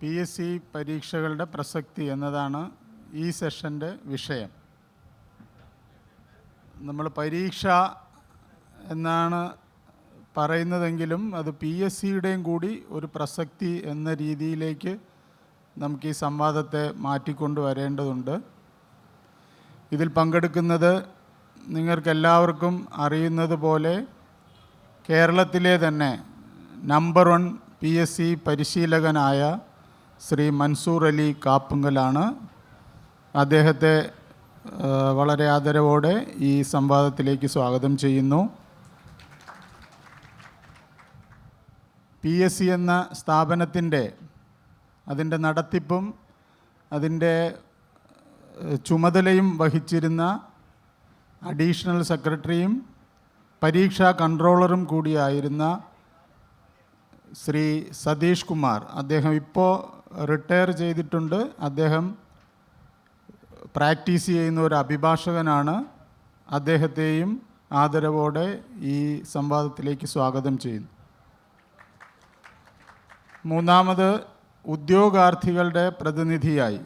PSC പരീക്ഷകളുടെ പ്രസക്തി എന്നതാണ് ഈ സെഷൻ്റെ വിഷയം. നമ്മൾ പരീക്ഷ എന്നാണ് പറയുന്നതെങ്കിലും അത് PSCയുടെയും കൂടി ഒരു പ്രസക്തി എന്ന രീതിയിലേക്ക് നമുക്ക് ഈ സംവാദത്തെ മാറ്റിക്കൊണ്ടുവരേണ്ടതുണ്ട്. ഇതിൽ പങ്കെടുക്കുന്നത് നിങ്ങൾക്കെല്ലാവർക്കും അറിയുന്നത് പോലെ കേരളത്തിലെ തന്നെ നമ്പർ 1 PSC പരിശീലകനായ ശ്രീ മൻസൂർ അലി കാപ്പുങ്കലാണ്. അദ്ദേഹത്തെ വളരെ ആദരവോടെ ഈ സംവാദത്തിലേക്ക് സ്വാഗതം ചെയ്യുന്നു. PSC എന്ന സ്ഥാപനത്തിൻ്റെ അതിൻ്റെ നടത്തിപ്പും അതിൻ്റെ ചുമതലയും വഹിച്ചിരുന്ന അഡീഷണൽ സെക്രട്ടറിയും പരീക്ഷാ കൺട്രോളറും കൂടിയായിരുന്ന ശ്രീ സതീഷ് കുമാർ, അദ്ദേഹം ഇപ്പോൾ റിട്ടയർ ചെയ്തിട്ടുണ്ട്. അദ്ദേഹം പ്രാക്ടീസ് ചെയ്യുന്ന ഒരു അഭിഭാഷകനാണ്. അദ്ദേഹത്തെയും ആദരവോടെ ഈ സംവാദത്തിലേക്ക് സ്വാഗതം ചെയ്യുന്നു. മൂന്നാമത്, ഉദ്യോഗാർത്ഥികളുടെ പ്രതിനിധിയായി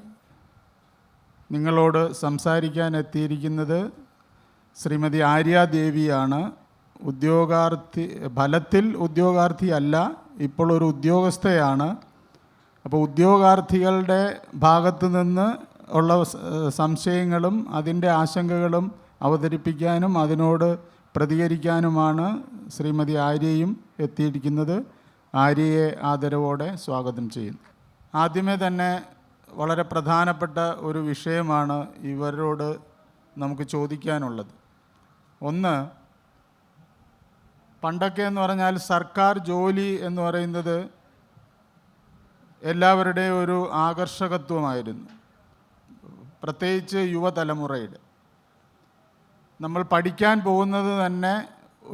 നിങ്ങളോട് സംസാരിക്കാൻ എത്തിയിരിക്കുന്നത് ശ്രീമതി ആര്യാദേവിയാണ്. ഫലത്തിൽ ഉദ്യോഗാർത്ഥി അല്ല, ഇപ്പോൾ ഒരു ഉദ്യോഗസ്ഥയാണ്. അപ്പോൾ ഉദ്യോഗാർത്ഥികളുടെ ഭാഗത്തു നിന്ന് ഉള്ള സംശയങ്ങളും അതിൻ്റെ ആശങ്കകളും അവതരിപ്പിക്കാനും അതിനോട് പ്രതികരിക്കാനുമാണ് ശ്രീമതി ആര്യയും എത്തിയിരിക്കുന്നത്. ആര്യയെ ആദരവോടെ സ്വാഗതം ചെയ്യുന്നു. ആദ്യമേ തന്നെ വളരെ പ്രധാനപ്പെട്ട ഒരു വിഷയമാണ് ഇവരോട് നമുക്ക് ചോദിക്കാനുള്ളത്. ഒന്ന്, പണ്ടൊക്കെ എന്ന് പറഞ്ഞാൽ സർക്കാർ ജോലി എന്ന് പറയുന്നത് എല്ലാവരുടെയും ഒരു ആകർഷകത്വമായിരുന്നു, പ്രത്യേകിച്ച് യുവതലമുറയുടെ. നമ്മൾ പഠിക്കാൻ പോകുന്നത് തന്നെ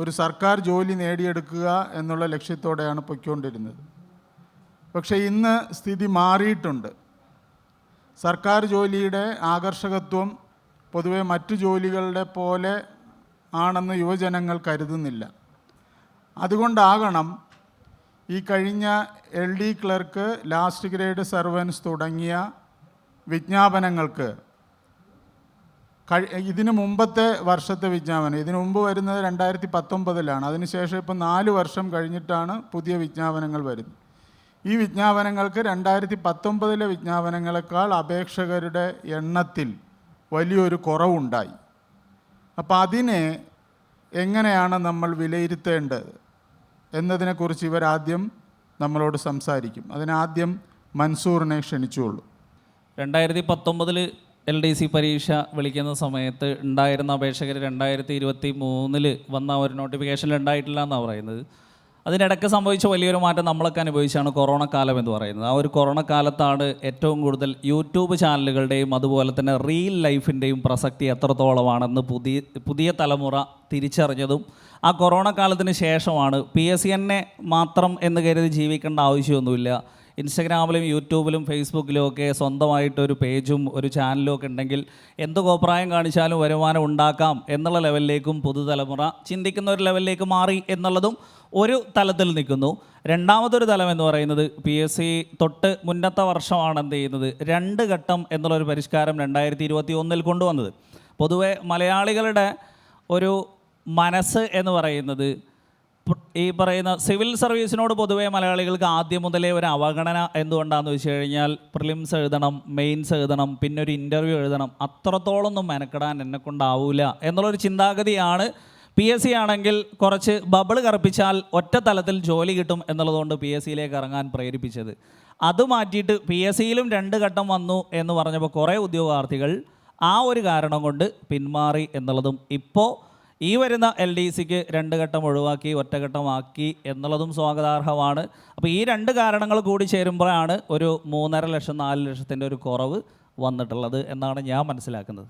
ഒരു സർക്കാർ ജോലി നേടിയെടുക്കുക എന്നുള്ള ലക്ഷ്യത്തോടെയാണ് പൊയ്ക്കൊണ്ടിരുന്നത്. പക്ഷേ ഇന്ന് സ്ഥിതി മാറിയിട്ടുണ്ട്. സർക്കാർ ജോലിയുടെ ആകർഷകത്വം പൊതുവെ മറ്റു ജോലികളുടെ പോലെ ആണെന്ന് യുവജനങ്ങൾ കരുതുന്നില്ല. അതുകൊണ്ടാകണം ഈ കഴിഞ്ഞ LD clerk, last grade servants തുടങ്ങിയ വിജ്ഞാപനങ്ങൾക്ക് ഇതിനു മുമ്പത്തെ വർഷത്തെ വിജ്ഞാപനം, ഇതിനു മുമ്പ് വരുന്നത് 2019 അതിനുശേഷം ഇപ്പോൾ 4 വർഷം കഴിഞ്ഞിട്ടാണ് പുതിയ വിജ്ഞാപനങ്ങൾ വരുന്നത്. ഈ വിജ്ഞാപനങ്ങൾക്ക് 2019 വിജ്ഞാപനങ്ങളെക്കാൾ അപേക്ഷകരുടെ എണ്ണത്തിൽ വലിയൊരു കുറവുണ്ടായി. അപ്പോൾ അതിനെ എങ്ങനെയാണ് നമ്മൾ വിലയിരുത്തേണ്ടത് എന്നതിനെക്കുറിച്ച് ഇവരാദ്യം നമ്മളോട് സംസാരിക്കും. അതിനാദ്യം മൻസൂറിനെ ക്ഷണിച്ചുകൊള്ളൂ. 2019 LDC പരീക്ഷ വിളിക്കുന്ന സമയത്ത് ഉണ്ടായിരുന്ന അപേക്ഷകർ 2023 വന്ന ഒരു നോട്ടിഫിക്കേഷനിൽ ഉണ്ടായിട്ടില്ല എന്നാണ് പറയുന്നത്. അതിനിടയ്ക്ക് സംഭവിച്ച വലിയൊരു മാറ്റം നമ്മളൊക്കെ അനുഭവിച്ചാണ് കൊറോണ കാലം എന്ന് പറയുന്നത്. ആ ഒരു കൊറോണ കാലത്താണ് ഏറ്റവും കൂടുതൽ യൂട്യൂബ് ചാനലുകളുടെയും അതുപോലെ തന്നെ റിയൽ ലൈഫിൻ്റെയും പ്രസക്തി എത്രത്തോളമാണെന്ന് പുതിയ തലമുറ തിരിച്ചറിഞ്ഞതും ആ കൊറോണ കാലത്തിന് ശേഷമാണ്. PSC മാത്രം എന്ന് കരുതി ജീവിക്കേണ്ട ആവശ്യമൊന്നുമില്ല. ഇൻസ്റ്റഗ്രാമിലും യൂട്യൂബിലും ഫേസ്ബുക്കിലും ഒക്കെ സ്വന്തമായിട്ടൊരു പേജും ഒരു ചാനലും ഒക്കെ ഉണ്ടെങ്കിൽ എന്ത് കോപ്രായം കാണിച്ചാലും വരുമാനം ഉണ്ടാക്കാം എന്നുള്ള ലെവലിലേക്കും പുതുതലമുറ ചിന്തിക്കുന്ന ഒരു ലെവലിലേക്ക് മാറി എന്നുള്ളതും ഒരു തലത്തിൽ നിൽക്കുന്നു. രണ്ടാമതൊരു തലം എന്ന് പറയുന്നത് PSC തൊട്ട് മുന്നത്തെ വർഷമാണ് എന്ത് ചെയ്യുന്നത്, 2 ഘട്ടം എന്നുള്ളൊരു പരിഷ്കാരം 2021 കൊണ്ടുവന്നത്. പൊതുവെ മലയാളികളുടെ ഒരു മനസ്സ് എന്ന് പറയുന്നത് ഈ പറയുന്ന സിവിൽ സർവീസിനോട് പൊതുവേ മലയാളികൾക്ക് ആദ്യം മുതലേ ഒരു അവഗണന എന്തുകൊണ്ടാണെന്ന് വെച്ച് കഴിഞ്ഞാൽ പ്രിലിംസ് എഴുതണം, മെയിൻസ് എഴുതണം, പിന്നെ ഒരു ഇൻ്റർവ്യൂ എഴുതണം, അത്രത്തോളമൊന്നും മെനക്കെടാൻ എന്നെക്കൊണ്ടാവില്ല എന്നുള്ളൊരു ചിന്താഗതിയാണ്. PSC ആണെങ്കിൽ കുറച്ച് ബബിൾ കറപ്പിച്ചാൽ ഒറ്റ തലത്തിൽ ജോലി കിട്ടും എന്നുള്ളതുകൊണ്ട് PSCയിലേക്ക് ഇറങ്ങാൻ പ്രേരിപ്പിച്ചത്. അത് മാറ്റിയിട്ട് PSCയിലും 2 ഘട്ടം വന്നു എന്ന് പറഞ്ഞപ്പോൾ കുറേ ഉദ്യോഗാർത്ഥികൾ ആ ഒരു കാരണം കൊണ്ട് പിന്മാറി എന്നുള്ളതും ഇപ്പോൾ ഈ വരുന്ന LDCക്ക് 2 ഘട്ടം ഒഴിവാക്കി ഒറ്റഘട്ടമാക്കി എന്നുള്ളതും സ്വാഗതാർഹമാണ്. അപ്പോൾ ഈ 2 കാരണങ്ങൾ കൂടി ചേരുമ്പോഴാണ് ഒരു 3.5 ലക്ഷം 4 ലക്ഷത്തിൻ്റെ ഒരു കുറവ് വന്നിട്ടുള്ളത് എന്നാണ് ഞാൻ മനസ്സിലാക്കുന്നത്.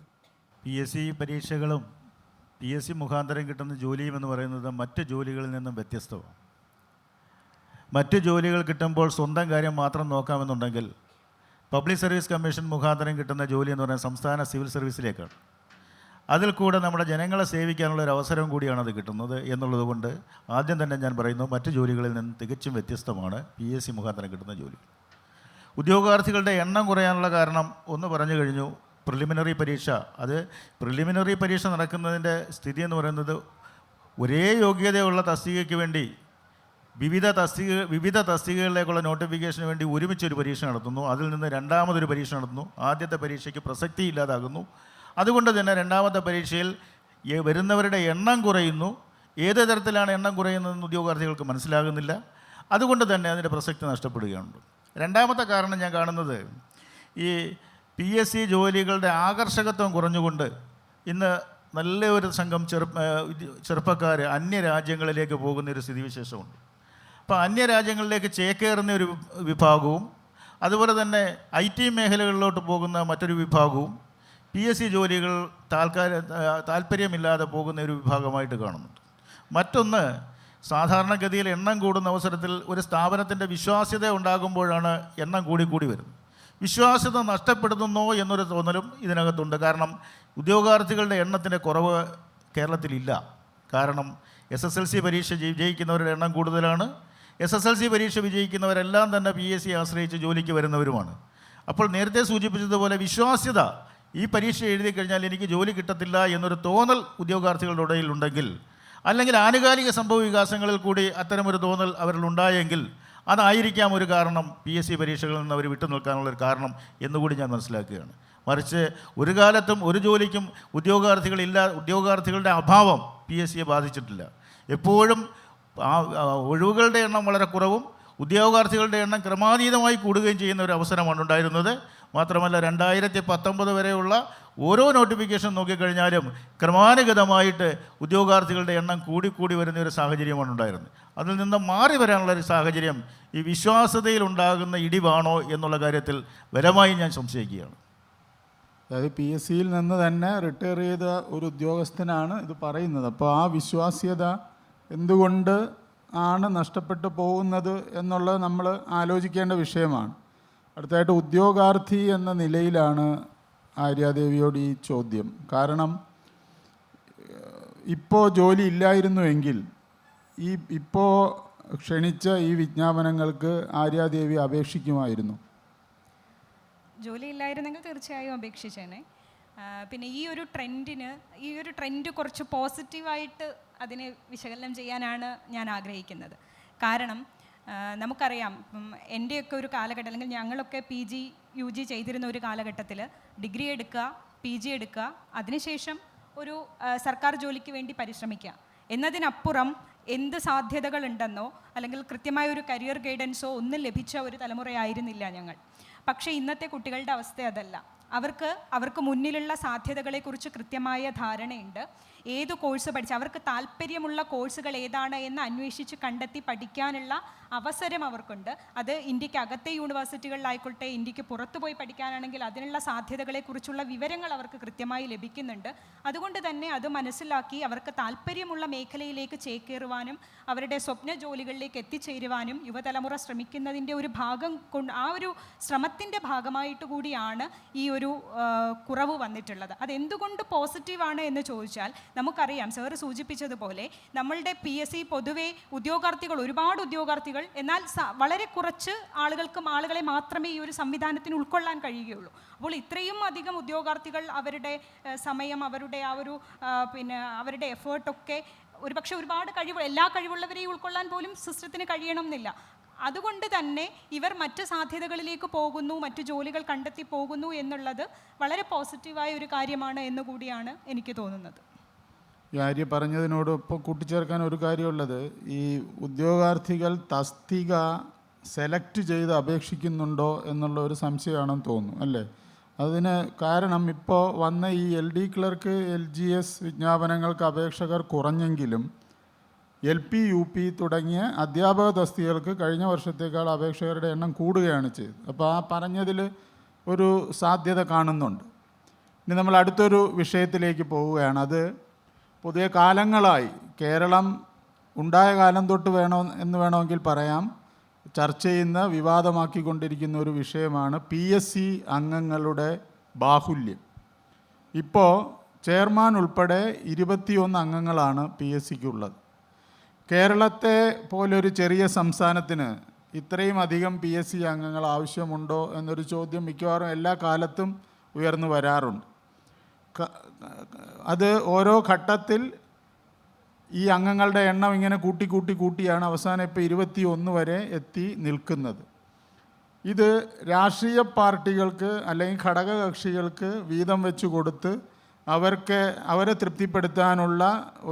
PSC പരീക്ഷകളും PSC മുഖാന്തരം കിട്ടുന്ന ജോലിയും എന്ന് പറയുന്നത് മറ്റ് ജോലികളിൽ നിന്നും വ്യത്യസ്തമാണ്. മറ്റ് ജോലികൾ കിട്ടുമ്പോൾ സ്വന്തം കാര്യം മാത്രം നോക്കാമെന്നുണ്ടെങ്കിൽ പബ്ലിക് സർവീസ് കമ്മീഷൻ മുഖാന്തരം കിട്ടുന്ന ജോലി എന്ന് പറയുന്നത് സംസ്ഥാന സിവിൽ സർവീസിലേക്കാണ്. അതിൽ കൂടെ നമ്മുടെ ജനങ്ങളെ സേവിക്കാനുള്ള ഒരു അവസരം കൂടിയാണ് അത് കിട്ടുന്നത് എന്നുള്ളത് കൊണ്ട് ആദ്യം തന്നെ ഞാൻ പറയുന്നു, മറ്റ് ജോലികളിൽ നിന്ന് തികച്ചും വ്യത്യസ്തമാണ് PSC മുഖാന്തരം കിട്ടുന്ന ജോലി. ഉദ്യോഗാർത്ഥികളുടെ എണ്ണം കുറയാനുള്ള കാരണം ഒന്ന് പറഞ്ഞു കഴിഞ്ഞു. പ്രിലിമിനറി പരീക്ഷ, അത് പ്രിലിമിനറി പരീക്ഷ നടക്കുന്നതിൻ്റെ സ്ഥിതി എന്ന് പറയുന്നത് ഒരേ യോഗ്യതയുള്ള തസ്തികയ്ക്ക് വേണ്ടി വിവിധ തസ്തികകളിലേക്കുള്ള നോട്ടിഫിക്കേഷന് വേണ്ടി ഒരുമിച്ചൊരു പരീക്ഷ നടത്തുന്നു. അതിൽ നിന്ന് രണ്ടാമതൊരു പരീക്ഷ നടത്തുന്നു. ആദ്യത്തെ പരീക്ഷയ്ക്ക് പ്രസക്തി ഇല്ലാതാകുന്നു. അതുകൊണ്ട് തന്നെ രണ്ടാമത്തെ പരീക്ഷയിൽ വരുന്നവരുടെ എണ്ണം കുറയുന്നു. ഏത് തരത്തിലാണ് എണ്ണം കുറയുന്നതെന്ന് ഉദ്യോഗാർത്ഥികൾക്ക് മനസ്സിലാകുന്നില്ല. അതുകൊണ്ട് തന്നെ അതിൻ്റെ പ്രസക്തി നഷ്ടപ്പെടുകയുണ്ട്. രണ്ടാമത്തെ കാരണം ഞാൻ കാണുന്നത്, ഈ PSC ജോലികളുടെ ആകർഷകത്വം കുറഞ്ഞുകൊണ്ട് ഇന്ന് നല്ലൊരു സംഘം ചെറുപ്പക്കാർ അന്യരാജ്യങ്ങളിലേക്ക് പോകുന്നൊരു സ്ഥിതിവിശേഷമുണ്ട്. അപ്പോൾ അന്യരാജ്യങ്ങളിലേക്ക് ചേക്കേറുന്ന ഒരു വിഭാഗവും അതുപോലെ തന്നെ IT മേഖലകളിലോട്ട് പോകുന്ന മറ്റൊരു വിഭാഗവും PSC ജോലികൾ താല്പര്യമില്ലാതെ പോകുന്ന ഒരു വിഭാഗമായിട്ട് കാണുന്നുണ്ട്. മറ്റൊന്ന്, സാധാരണഗതിയിൽ എണ്ണം കൂടുന്ന അവസരത്തിൽ ഒരു സ്ഥാപനത്തിൻ്റെ വിശ്വാസ്യത ഉണ്ടാകുമ്പോഴാണ് എണ്ണം കൂടി വരുന്നത്. വിശ്വാസ്യത നഷ്ടപ്പെടുത്തുന്നോ എന്നൊരു തോന്നലും ഇതിനകത്തുണ്ട്. കാരണം ഉദ്യോഗാർത്ഥികളുടെ എണ്ണത്തിൻ്റെ കുറവ് കേരളത്തിലില്ല. കാരണം SSLC പരീക്ഷ വിജയിക്കുന്നവരുടെ എണ്ണം കൂടുതലാണ്. SSLC പരീക്ഷ വിജയിക്കുന്നവരെല്ലാം തന്നെ PSC ആശ്രയിച്ച് ജോലിക്ക് വരുന്നവരുമാണ്. അപ്പോൾ നേരത്തെ സൂചിപ്പിച്ചതുപോലെ വിശ്വാസ്യത, ഈ പരീക്ഷ എഴുതി കഴിഞ്ഞാൽ എനിക്ക് ജോലി കിട്ടത്തില്ല എന്നൊരു തോന്നൽ ഉദ്യോഗാർത്ഥികളുടെ ഇടയിൽ ഉണ്ടെങ്കിൽ, അല്ലെങ്കിൽ ആനുകാലിക സംഭവ വികാസങ്ങളിൽ കൂടി അത്തരമൊരു തോന്നൽ അവരിലുണ്ടായെങ്കിൽ അതായിരിക്കാം ഒരു കാരണം PSC പരീക്ഷകളിൽ നിന്ന് അവർ വിട്ടു നിൽക്കാനുള്ളൊരു കാരണം എന്നുകൂടി ഞാൻ മനസ്സിലാക്കുകയാണ്. മറിച്ച് ഒരു കാലത്തും ഒരു ജോലിക്കും ഉദ്യോഗാർത്ഥികളുടെ അഭാവം PSCയെ ബാധിച്ചിട്ടില്ല. എപ്പോഴും ഒഴിവുകളുടെ എണ്ണം വളരെ കുറവും ഉദ്യോഗാർത്ഥികളുടെ എണ്ണം ക്രമാതീതമായി കൂടുകയും ചെയ്യുന്ന ഒരു അവസരമാണ് ഉണ്ടായിരുന്നത്. മാത്രമല്ല 2019 വരെയുള്ള ഓരോ നോട്ടിഫിക്കേഷൻ നോക്കിക്കഴിഞ്ഞാലും ക്രമാനുഗതമായിട്ട് ഉദ്യോഗാർത്ഥികളുടെ എണ്ണം കൂടി വരുന്ന ഒരു സാഹചര്യമാണ് ഉണ്ടായിരുന്നത്. അതിൽ നിന്ന് മാറി വരാനുള്ളൊരു സാഹചര്യം ഈ വിശ്വാസ്യതയിലുണ്ടാകുന്ന ഇടിവാണോ എന്നുള്ള കാര്യത്തിൽ ബലമായി ഞാൻ സംശയിക്കുകയാണ്. അതായത് PSCയിൽ നിന്ന് തന്നെ റിട്ടയർ ചെയ്ത ഒരു ഉദ്യോഗസ്ഥനാണ് ഇത് പറയുന്നത്. അപ്പോൾ ആ വിശ്വാസ്യത എന്തുകൊണ്ട് ആണ് നഷ്ടപ്പെട്ടു പോകുന്നത് എന്നുള്ളത് നമ്മൾ ആലോചിക്കേണ്ട വിഷയമാണ്. അടുത്തായിട്ട് ഉദ്യോഗാർത്ഥി എന്ന നിലയിലാണ് ആര്യാദേവിയോട് ഈ ചോദ്യം. കാരണം ഇപ്പോൾ ജോലി ഇല്ലായിരുന്നുവെങ്കിൽ ഇപ്പോൾ ക്ഷണിച്ച ഈ വിജ്ഞാപനങ്ങൾക്ക് ആര്യാദേവി അപേക്ഷിക്കുമായിരുന്നു? ജോലി ഇല്ലായിരുന്നെങ്കിൽ തീർച്ചയായും അപേക്ഷിച്ചേനെ. പിന്നെ ഈ ഒരു ട്രെൻഡ് കുറച്ച് പോസിറ്റീവായിട്ട് അതിനെ വിശകലനം ചെയ്യാനാണ് ഞാൻ ആഗ്രഹിക്കുന്നത്. കാരണം നമുക്കറിയാം, എൻ്റെയൊക്കെ ഒരു കാലഘട്ടം, അല്ലെങ്കിൽ ഞങ്ങളൊക്കെ PG UG ചെയ്തിരുന്ന ഒരു കാലഘട്ടത്തിൽ ഡിഗ്രി എടുക്കുക, PG എടുക്കുക, അതിനുശേഷം ഒരു സർക്കാർ ജോലിക്ക് വേണ്ടി പരിശ്രമിക്കുക എന്നതിനപ്പുറം എന്ത് സാധ്യതകളുണ്ടെന്നോ അല്ലെങ്കിൽ കൃത്യമായ ഒരു കരിയർ ഗൈഡൻസോ ഒന്നും ലഭിച്ച ഒരു തലമുറയായിരുന്നില്ല ഞങ്ങൾ. പക്ഷേ ഇന്നത്തെ കുട്ടികളുടെ അവസ്ഥ അതല്ല. അവർക്ക് മുന്നിലുള്ള സാധ്യതകളെക്കുറിച്ച് കൃത്യമായ ധാരണയുണ്ട്. ഏത് കോഴ്സ് പഠിച്ച് അവർക്ക് താല്പര്യമുള്ള കോഴ്സുകൾ ഏതാണ് എന്ന് അന്വേഷിച്ച് കണ്ടെത്തി പഠിക്കാനുള്ള അവസരം അവർക്കുണ്ട്. അത് ഇന്ത്യക്കകത്തെ യൂണിവേഴ്സിറ്റികളിലായിക്കോട്ടെ, ഇന്ത്യക്ക് പുറത്തു പോയി പഠിക്കാനാണെങ്കിൽ അതിനുള്ള സാധ്യതകളെക്കുറിച്ചുള്ള വിവരങ്ങൾ അവർക്ക് കൃത്യമായി ലഭിക്കുന്നുണ്ട്. അതുകൊണ്ട് തന്നെ അത് മനസ്സിലാക്കി അവർക്ക് താല്പര്യമുള്ള മേഖലയിലേക്ക് ചേക്കേറുവാനും അവരുടെ സ്വപ്ന ജോലികളിലേക്ക് എത്തിച്ചേരുവാനും യുവതലമുറ ശ്രമിക്കുന്നതിൻ്റെ ഒരു ഭാഗം കൊണ്ട്, ആ ഒരു ശ്രമത്തിൻ്റെ ഭാഗമായിട്ട് കൂടിയാണ് ഈ ഒരു കുറവ് വന്നിട്ടുള്ളത്. അതെന്തുകൊണ്ട് പോസിറ്റീവാണ് എന്ന് ചോദിച്ചാൽ, നമുക്കറിയാം സാറ് സൂചിപ്പിച്ചതുപോലെ നമ്മളുടെ PSC പൊതുവെ ഒരുപാട് ഉദ്യോഗാർത്ഥികൾ, എന്നാൽ വളരെ കുറച്ച് ആളുകളെ മാത്രമേ ഈ ഒരു സംവിധാനത്തിന് ഉൾക്കൊള്ളാൻ കഴിയുകയുള്ളൂ. അപ്പോൾ ഇത്രയും അധികം ഉദ്യോഗാർത്ഥികൾ അവരുടെ സമയം, അവരുടെ ആ ഒരു അവരുടെ എഫേർട്ടൊക്കെ ഒരുപക്ഷെ ഒരുപാട് എല്ലാ കഴിവുള്ളവരെയും ഉൾക്കൊള്ളാൻ പോലും സിസ്റ്റത്തിന് കഴിയണം എന്നില്ല. അതുകൊണ്ട് തന്നെ ഇവർ മറ്റ് സാധ്യതകളിലേക്ക് പോകുന്നു, മറ്റു ജോലികൾ കണ്ടെത്തി പോകുന്നു എന്നുള്ളത് വളരെ പോസിറ്റീവായ ഒരു കാര്യമാണ് എന്നുകൂടിയാണ് എനിക്ക് തോന്നുന്നത്. ഈ ആര്യ പറഞ്ഞതിനോടൊപ്പം കൂട്ടിച്ചേർക്കാൻ ഒരു കാര്യമുള്ളത്, ഈ ഉദ്യോഗാർത്ഥികൾ തസ്തിക സെലക്ട് ചെയ്ത് അപേക്ഷിക്കുന്നുണ്ടോ എന്നുള്ള ഒരു സംശയമാണെന്ന് തോന്നുന്നു, അല്ലേ? അതിന് കാരണം ഇപ്പോൾ വന്ന ഈ LD ക്ലർക്ക് LGS വിജ്ഞാപനങ്ങൾക്ക് അപേക്ഷകർ കുറഞ്ഞെങ്കിലും LP UP തുടങ്ങിയ അധ്യാപക തസ്തികകൾക്ക് കഴിഞ്ഞ വർഷത്തേക്കാൾ അപേക്ഷകരുടെ എണ്ണം കൂടുകയാണ് ചെയ്തത്. അപ്പോൾ ആ പറഞ്ഞതിൽ ഒരു സാധ്യത കാണുന്നുണ്ട്. ഇനി നമ്മൾ അടുത്തൊരു വിഷയത്തിലേക്ക് പോവുകയാണ്. അത് പൊതുവെ കാലങ്ങളായി കേരളം ഉണ്ടായ കാലം തൊട്ട് വേണമെങ്കിൽ പറയാം, ചർച്ച ചെയ്യുന്ന വിവാദമാക്കിക്കൊണ്ടിരിക്കുന്ന ഒരു വിഷയമാണ് PSC അംഗങ്ങളുടെ ബാഹുല്യം. ഇപ്പോൾ ചെയർമാൻ ഉൾപ്പെടെ 21 അംഗങ്ങളാണ് PSCക്ക് ഉള്ളത്. കേരളത്തെ പോലൊരു ചെറിയ സംസ്ഥാനത്തിന് ഇത്രയും അധികം PSC അംഗങ്ങൾ ആവശ്യമുണ്ടോ എന്നൊരു ചോദ്യം മിക്കവാറും എല്ലാ കാലത്തും ഉയർന്നു വരാറുണ്ട്. അത് ഓരോ ഘട്ടത്തിൽ ഈ അംഗങ്ങളുടെ എണ്ണം ഇങ്ങനെ കൂട്ടിയാണ് അവസാനം ഇപ്പോൾ 21 വരെ എത്തി നിൽക്കുന്നത്. ഇത് രാഷ്ട്രീയ പാർട്ടികൾക്ക് അല്ലെങ്കിൽ ഘടകകക്ഷികൾക്ക് വീതം വെച്ച് കൊടുത്ത് അവരെ തൃപ്തിപ്പെടുത്താനുള്ള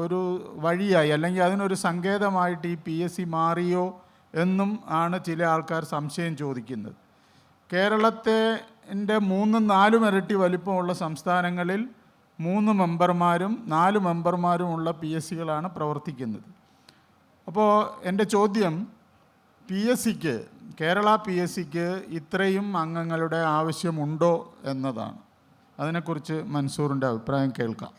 ഒരു വഴിയായി അല്ലെങ്കിൽ അതിനൊരു സങ്കേതമായിട്ട് ഈ PSC മാറിയോ എന്നും ആണ് ചില ആൾക്കാർ സംശയം ചോദിക്കുന്നത്. കേരളത്തിൻ്റെ 3-4 ഇരട്ടി വലിപ്പമുള്ള സംസ്ഥാനങ്ങളിൽ 3 മെമ്പർമാരും 4 മെമ്പർമാരുമുള്ള PSCകളാണ് പ്രവർത്തിക്കുന്നത്. അപ്പോൾ എൻ്റെ ചോദ്യം കേരള PSCക്ക് ഇത്രയും അംഗങ്ങളുടെ ആവശ്യമുണ്ടോ എന്നതാണ്. അതിനെക്കുറിച്ച് മൻസൂറിൻ്റെ അഭിപ്രായം കേൾക്കാം.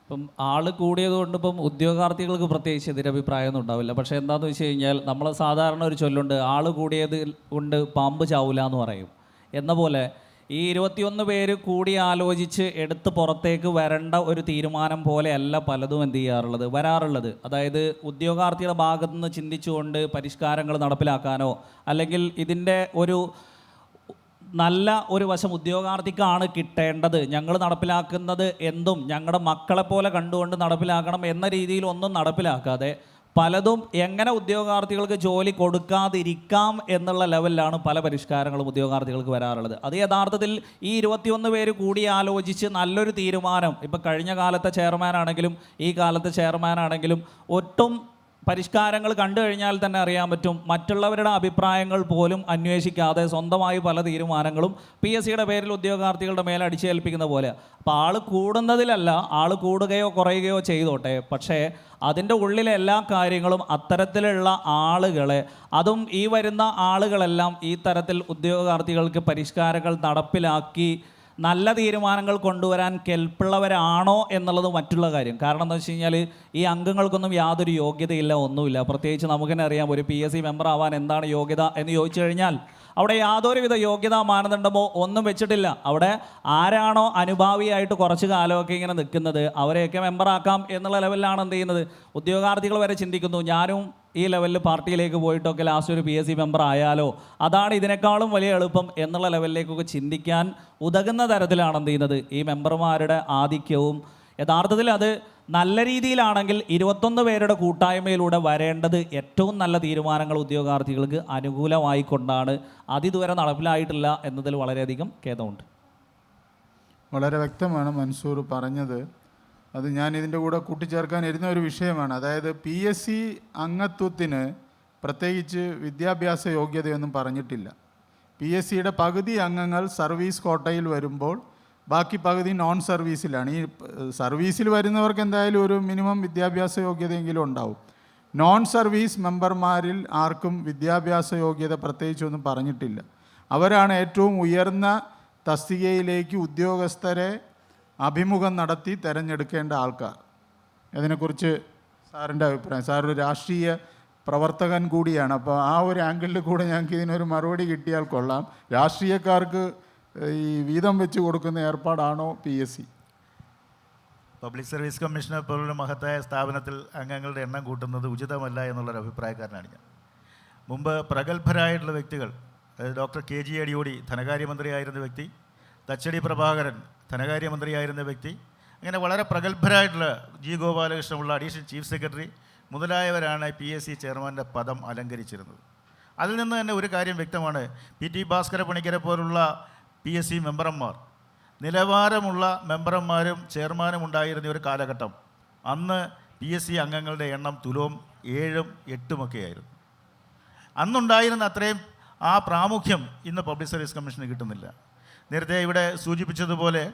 ഇപ്പം ആള് കൂടിയത് കൊണ്ട് ഇപ്പം ഉദ്യോഗാർത്ഥികൾക്ക് പ്രത്യേകിച്ച് എതിരഭിപ്രായമൊന്നും ഉണ്ടാവില്ല. പക്ഷേ എന്താണെന്ന് വെച്ച് കഴിഞ്ഞാൽ നമ്മൾ സാധാരണ ഒരു ചൊല്ലുണ്ട്, ആള് കൂടിയത് കൊണ്ട് പാമ്പ് ചാവൂല എന്ന് പറയും. എന്ന പോലെ ഈ 21 പേര് കൂടി ആലോചിച്ച് എടുത്ത് പുറത്തേക്ക് വരേണ്ട ഒരു തീരുമാനം പോലെയല്ല പലതും വരാറുള്ളത്. അതായത് ഉദ്യോഗാർത്ഥിയുടെ ഭാഗത്തു നിന്ന് ചിന്തിച്ചുകൊണ്ട് പരിഷ്കാരങ്ങൾ നടപ്പിലാക്കാനോ അല്ലെങ്കിൽ ഇതിൻ്റെ ഒരു നല്ല ഒരു വശം ഉദ്യോഗാർത്ഥിക്കാണ് കിട്ടേണ്ടത്, ഞങ്ങൾ നടപ്പിലാക്കുന്നത് എന്തും ഞങ്ങളുടെ മക്കളെ പോലെ കണ്ടുകൊണ്ട് നടപ്പിലാക്കണം എന്ന രീതിയിൽ ഒന്നും നടപ്പിലാക്കാതെ പലതും എങ്ങനെ ഉദ്യോഗാർത്ഥികൾക്ക് ജോലി കൊടുക്കാതിരിക്കാം എന്നുള്ള ലെവലിലാണ് പല പരിഷ്കാരങ്ങളും ഉദ്യോഗാർത്ഥികൾക്ക് വരാറുള്ളത്. അത് യഥാർത്ഥത്തിൽ ഈ 21 പേര് കൂടി ആലോചിച്ച് നല്ലൊരു തീരുമാനം, ഇപ്പം കഴിഞ്ഞ കാലത്തെ ചെയർമാനാണെങ്കിലും ഈ കാലത്തെ ചെയർമാനാണെങ്കിലും ഒട്ടും പരിഷ്കാരങ്ങൾ കണ്ടു കഴിഞ്ഞാൽ തന്നെ അറിയാൻ പറ്റും, മറ്റുള്ളവരുടെ അഭിപ്രായങ്ങൾ പോലും അന്വേഷിക്കാതെ സ്വന്തമായി പല തീരുമാനങ്ങളും PSCയുടെ പേരിൽ ഉദ്യോഗാർത്ഥികളുടെ മേലെ അടിച്ചേൽപ്പിക്കുന്ന പോലെ. അപ്പോൾ ആൾ കൂടുന്നതിലല്ല, ആൾ കൂടുകയോ കുറയുകയോ ചെയ്തോട്ടെ, പക്ഷേ അതിൻ്റെ ഉള്ളിലെ എല്ലാ കാര്യങ്ങളും അത്തരത്തിലുള്ള ആളുകളെ, അതും ഈ വരുന്ന ആളുകളെല്ലാം ഈ തരത്തിൽ ഉദ്യോഗാർത്ഥികൾക്ക് പരിഷ്കാരങ്ങൾ നടപ്പിലാക്കി നല്ല തീരുമാനങ്ങൾ കൊണ്ടുവരാൻ കെൽപ്പുള്ളവരാണോ എന്നുള്ളത് മറ്റുള്ള കാര്യം. കാരണം എന്താ വെച്ച് കഴിഞ്ഞാൽ ഈ അംഗങ്ങൾക്കൊന്നും യാതൊരു യോഗ്യതയില്ല, ഒന്നുമില്ല. പ്രത്യേകിച്ച് നമുക്ക് തന്നെ അറിയാം, ഒരു PSC മെമ്പർ ആവാൻ എന്താണ് യോഗ്യത എന്ന് ചോദിച്ചു കഴിഞ്ഞാൽ അവിടെ യാതൊരുവിധ യോഗ്യതാ മാനദണ്ഡമോ ഒന്നും വെച്ചിട്ടില്ല. അവിടെ ആരാണോ അനുഭാവിയായിട്ട് കുറച്ച് കാലമൊക്കെ ഇങ്ങനെ നിൽക്കുന്നത് അവരെയൊക്കെ മെമ്പറാക്കാം എന്നുള്ള ലെവലിലാണ് എന്ത് ചെയ്യുന്നത്. ഉദ്യോഗാർത്ഥികൾ വരെ ചിന്തിക്കുന്നു, ഞാനും ഈ ലെവലിൽ പാർട്ടിയിലേക്ക് പോയിട്ടൊക്കെ ലാസ്റ്റ് ഒരു PSC മെമ്പർ ആയാലോ, അതാണ് ഇതിനേക്കാളും വലിയ എളുപ്പം എന്നുള്ള ലെവലിലേക്കൊക്കെ ചിന്തിക്കാൻ ഉതകുന്ന തരത്തിലാണ് എന്ത് ചെയ്യുന്നത് ഈ മെമ്പർമാരുടെ ആധിക്യവും. യഥാർത്ഥത്തിൽ അത് നല്ല രീതിയിലാണെങ്കിൽ 21 പേരുടെ കൂട്ടായ്മയിലൂടെ വരേണ്ടത് ഏറ്റവും നല്ല തീരുമാനങ്ങൾ ഉദ്യോഗാർത്ഥികൾക്ക് അനുകൂലമായിക്കൊണ്ടാണ്. അതിതുവരെ നടപ്പിലായിട്ടില്ല എന്നതിൽ വളരെയധികം ഖേദമുണ്ട്. വളരെ വ്യക്തമാണ് മൻസൂർ പറഞ്ഞത്. അത് ഞാൻ ഇതിൻ്റെ കൂടെ കൂട്ടിച്ചേർക്കാൻ ഇരുന്ന ഒരു വിഷയമാണ്. അതായത് PSC അംഗത്വത്തിന് പ്രത്യേകിച്ച് വിദ്യാഭ്യാസ യോഗ്യതയൊന്നും പറഞ്ഞിട്ടില്ല. PSCയുടെ പകുതി അംഗങ്ങൾ സർവീസ് കോട്ടയിൽ വരുമ്പോൾ ബാക്കി പകുതി നോൺ സർവീസിലാണ്. ഈ സർവീസിൽ വരുന്നവർക്ക് എന്തായാലും ഒരു മിനിമം വിദ്യാഭ്യാസ യോഗ്യതയെങ്കിലും ഉണ്ടാവും. നോൺ സർവീസ് മെമ്പർമാരിൽ ആർക്കും വിദ്യാഭ്യാസ യോഗ്യത പ്രത്യേകിച്ചൊന്നും പറഞ്ഞിട്ടില്ല. അവരാണ് ഏറ്റവും ഉയർന്ന തസ്തികയിലേക്ക് ഉദ്യോഗസ്ഥരെ അഭിമുഖം നടത്തി തിരഞ്ഞെടുക്കേണ്ട ആൾക്കാർ. ഇതിനെക്കുറിച്ച് സാറിൻ്റെ അഭിപ്രായം? സാർ ഒരു രാഷ്ട്രീയ പ്രവർത്തകൻ കൂടിയാണ്, അപ്പോൾ ആ ഒരു ആംഗിളിൽ കൂടെ ഞങ്ങൾക്ക് ഇതിനൊരു മറുപടി കിട്ടിയാൽ കൊള്ളാം. രാഷ്ട്രീയക്കാർക്ക് ഈ വീതം വെച്ച് കൊടുക്കുന്ന ഏർപ്പാടാണോ PSC? പബ്ലിക് സർവീസ് കമ്മീഷനെ പോലുള്ള മഹത്തായ സ്ഥാപനത്തിൽ അംഗങ്ങളുടെ എണ്ണം കൂട്ടുന്നത് ഉചിതമല്ല എന്നുള്ളൊരു അഭിപ്രായക്കാരനാണ് ഞാൻ. മുമ്പ് പ്രഗത്ഭരായിട്ടുള്ള വ്യക്തികൾ, അതായത് ഡോക്ടർ KG അടിയോടി ധനകാര്യമന്ത്രിയായിരുന്ന വ്യക്തി, തച്ചടി പ്രഭാകരൻ ധനകാര്യമന്ത്രിയായിരുന്ന വ്യക്തി, അങ്ങനെ വളരെ പ്രഗത്ഭരായിട്ടുള്ള G. ഗോപാലകൃഷ്ണനുള്ള അഡീഷണൽ ചീഫ് സെക്രട്ടറി മുതലായവരാണ് PSC ചെയർമാൻ്റെ പദം അലങ്കരിച്ചിരുന്നത്. അതിൽ നിന്ന് തന്നെ ഒരു കാര്യം വ്യക്തമാണ്, PT ഭാസ്കര പണിക്കരെ പോലുള്ള PSC മെമ്പർമാർ, നിലവാരമുള്ള മെമ്പർമാരും ചെയർമാനും ഉണ്ടായിരുന്ന ഒരു കാലഘട്ടം. അന്ന് PSC അംഗങ്ങളുടെ എണ്ണം തുലോം 7ഉം 8ഉം ഒക്കെ ആയിരുന്നു. അന്നുണ്ടായിരുന്ന അത്രയും ആ പ്രാമുഖ്യം ഇന്ന് പബ്ലിക് സർവീസ് കമ്മീഷന് കിട്ടുന്നില്ല. നേരത്തെ ഇവിടെ സൂചിപ്പിച്ചതുപോലെ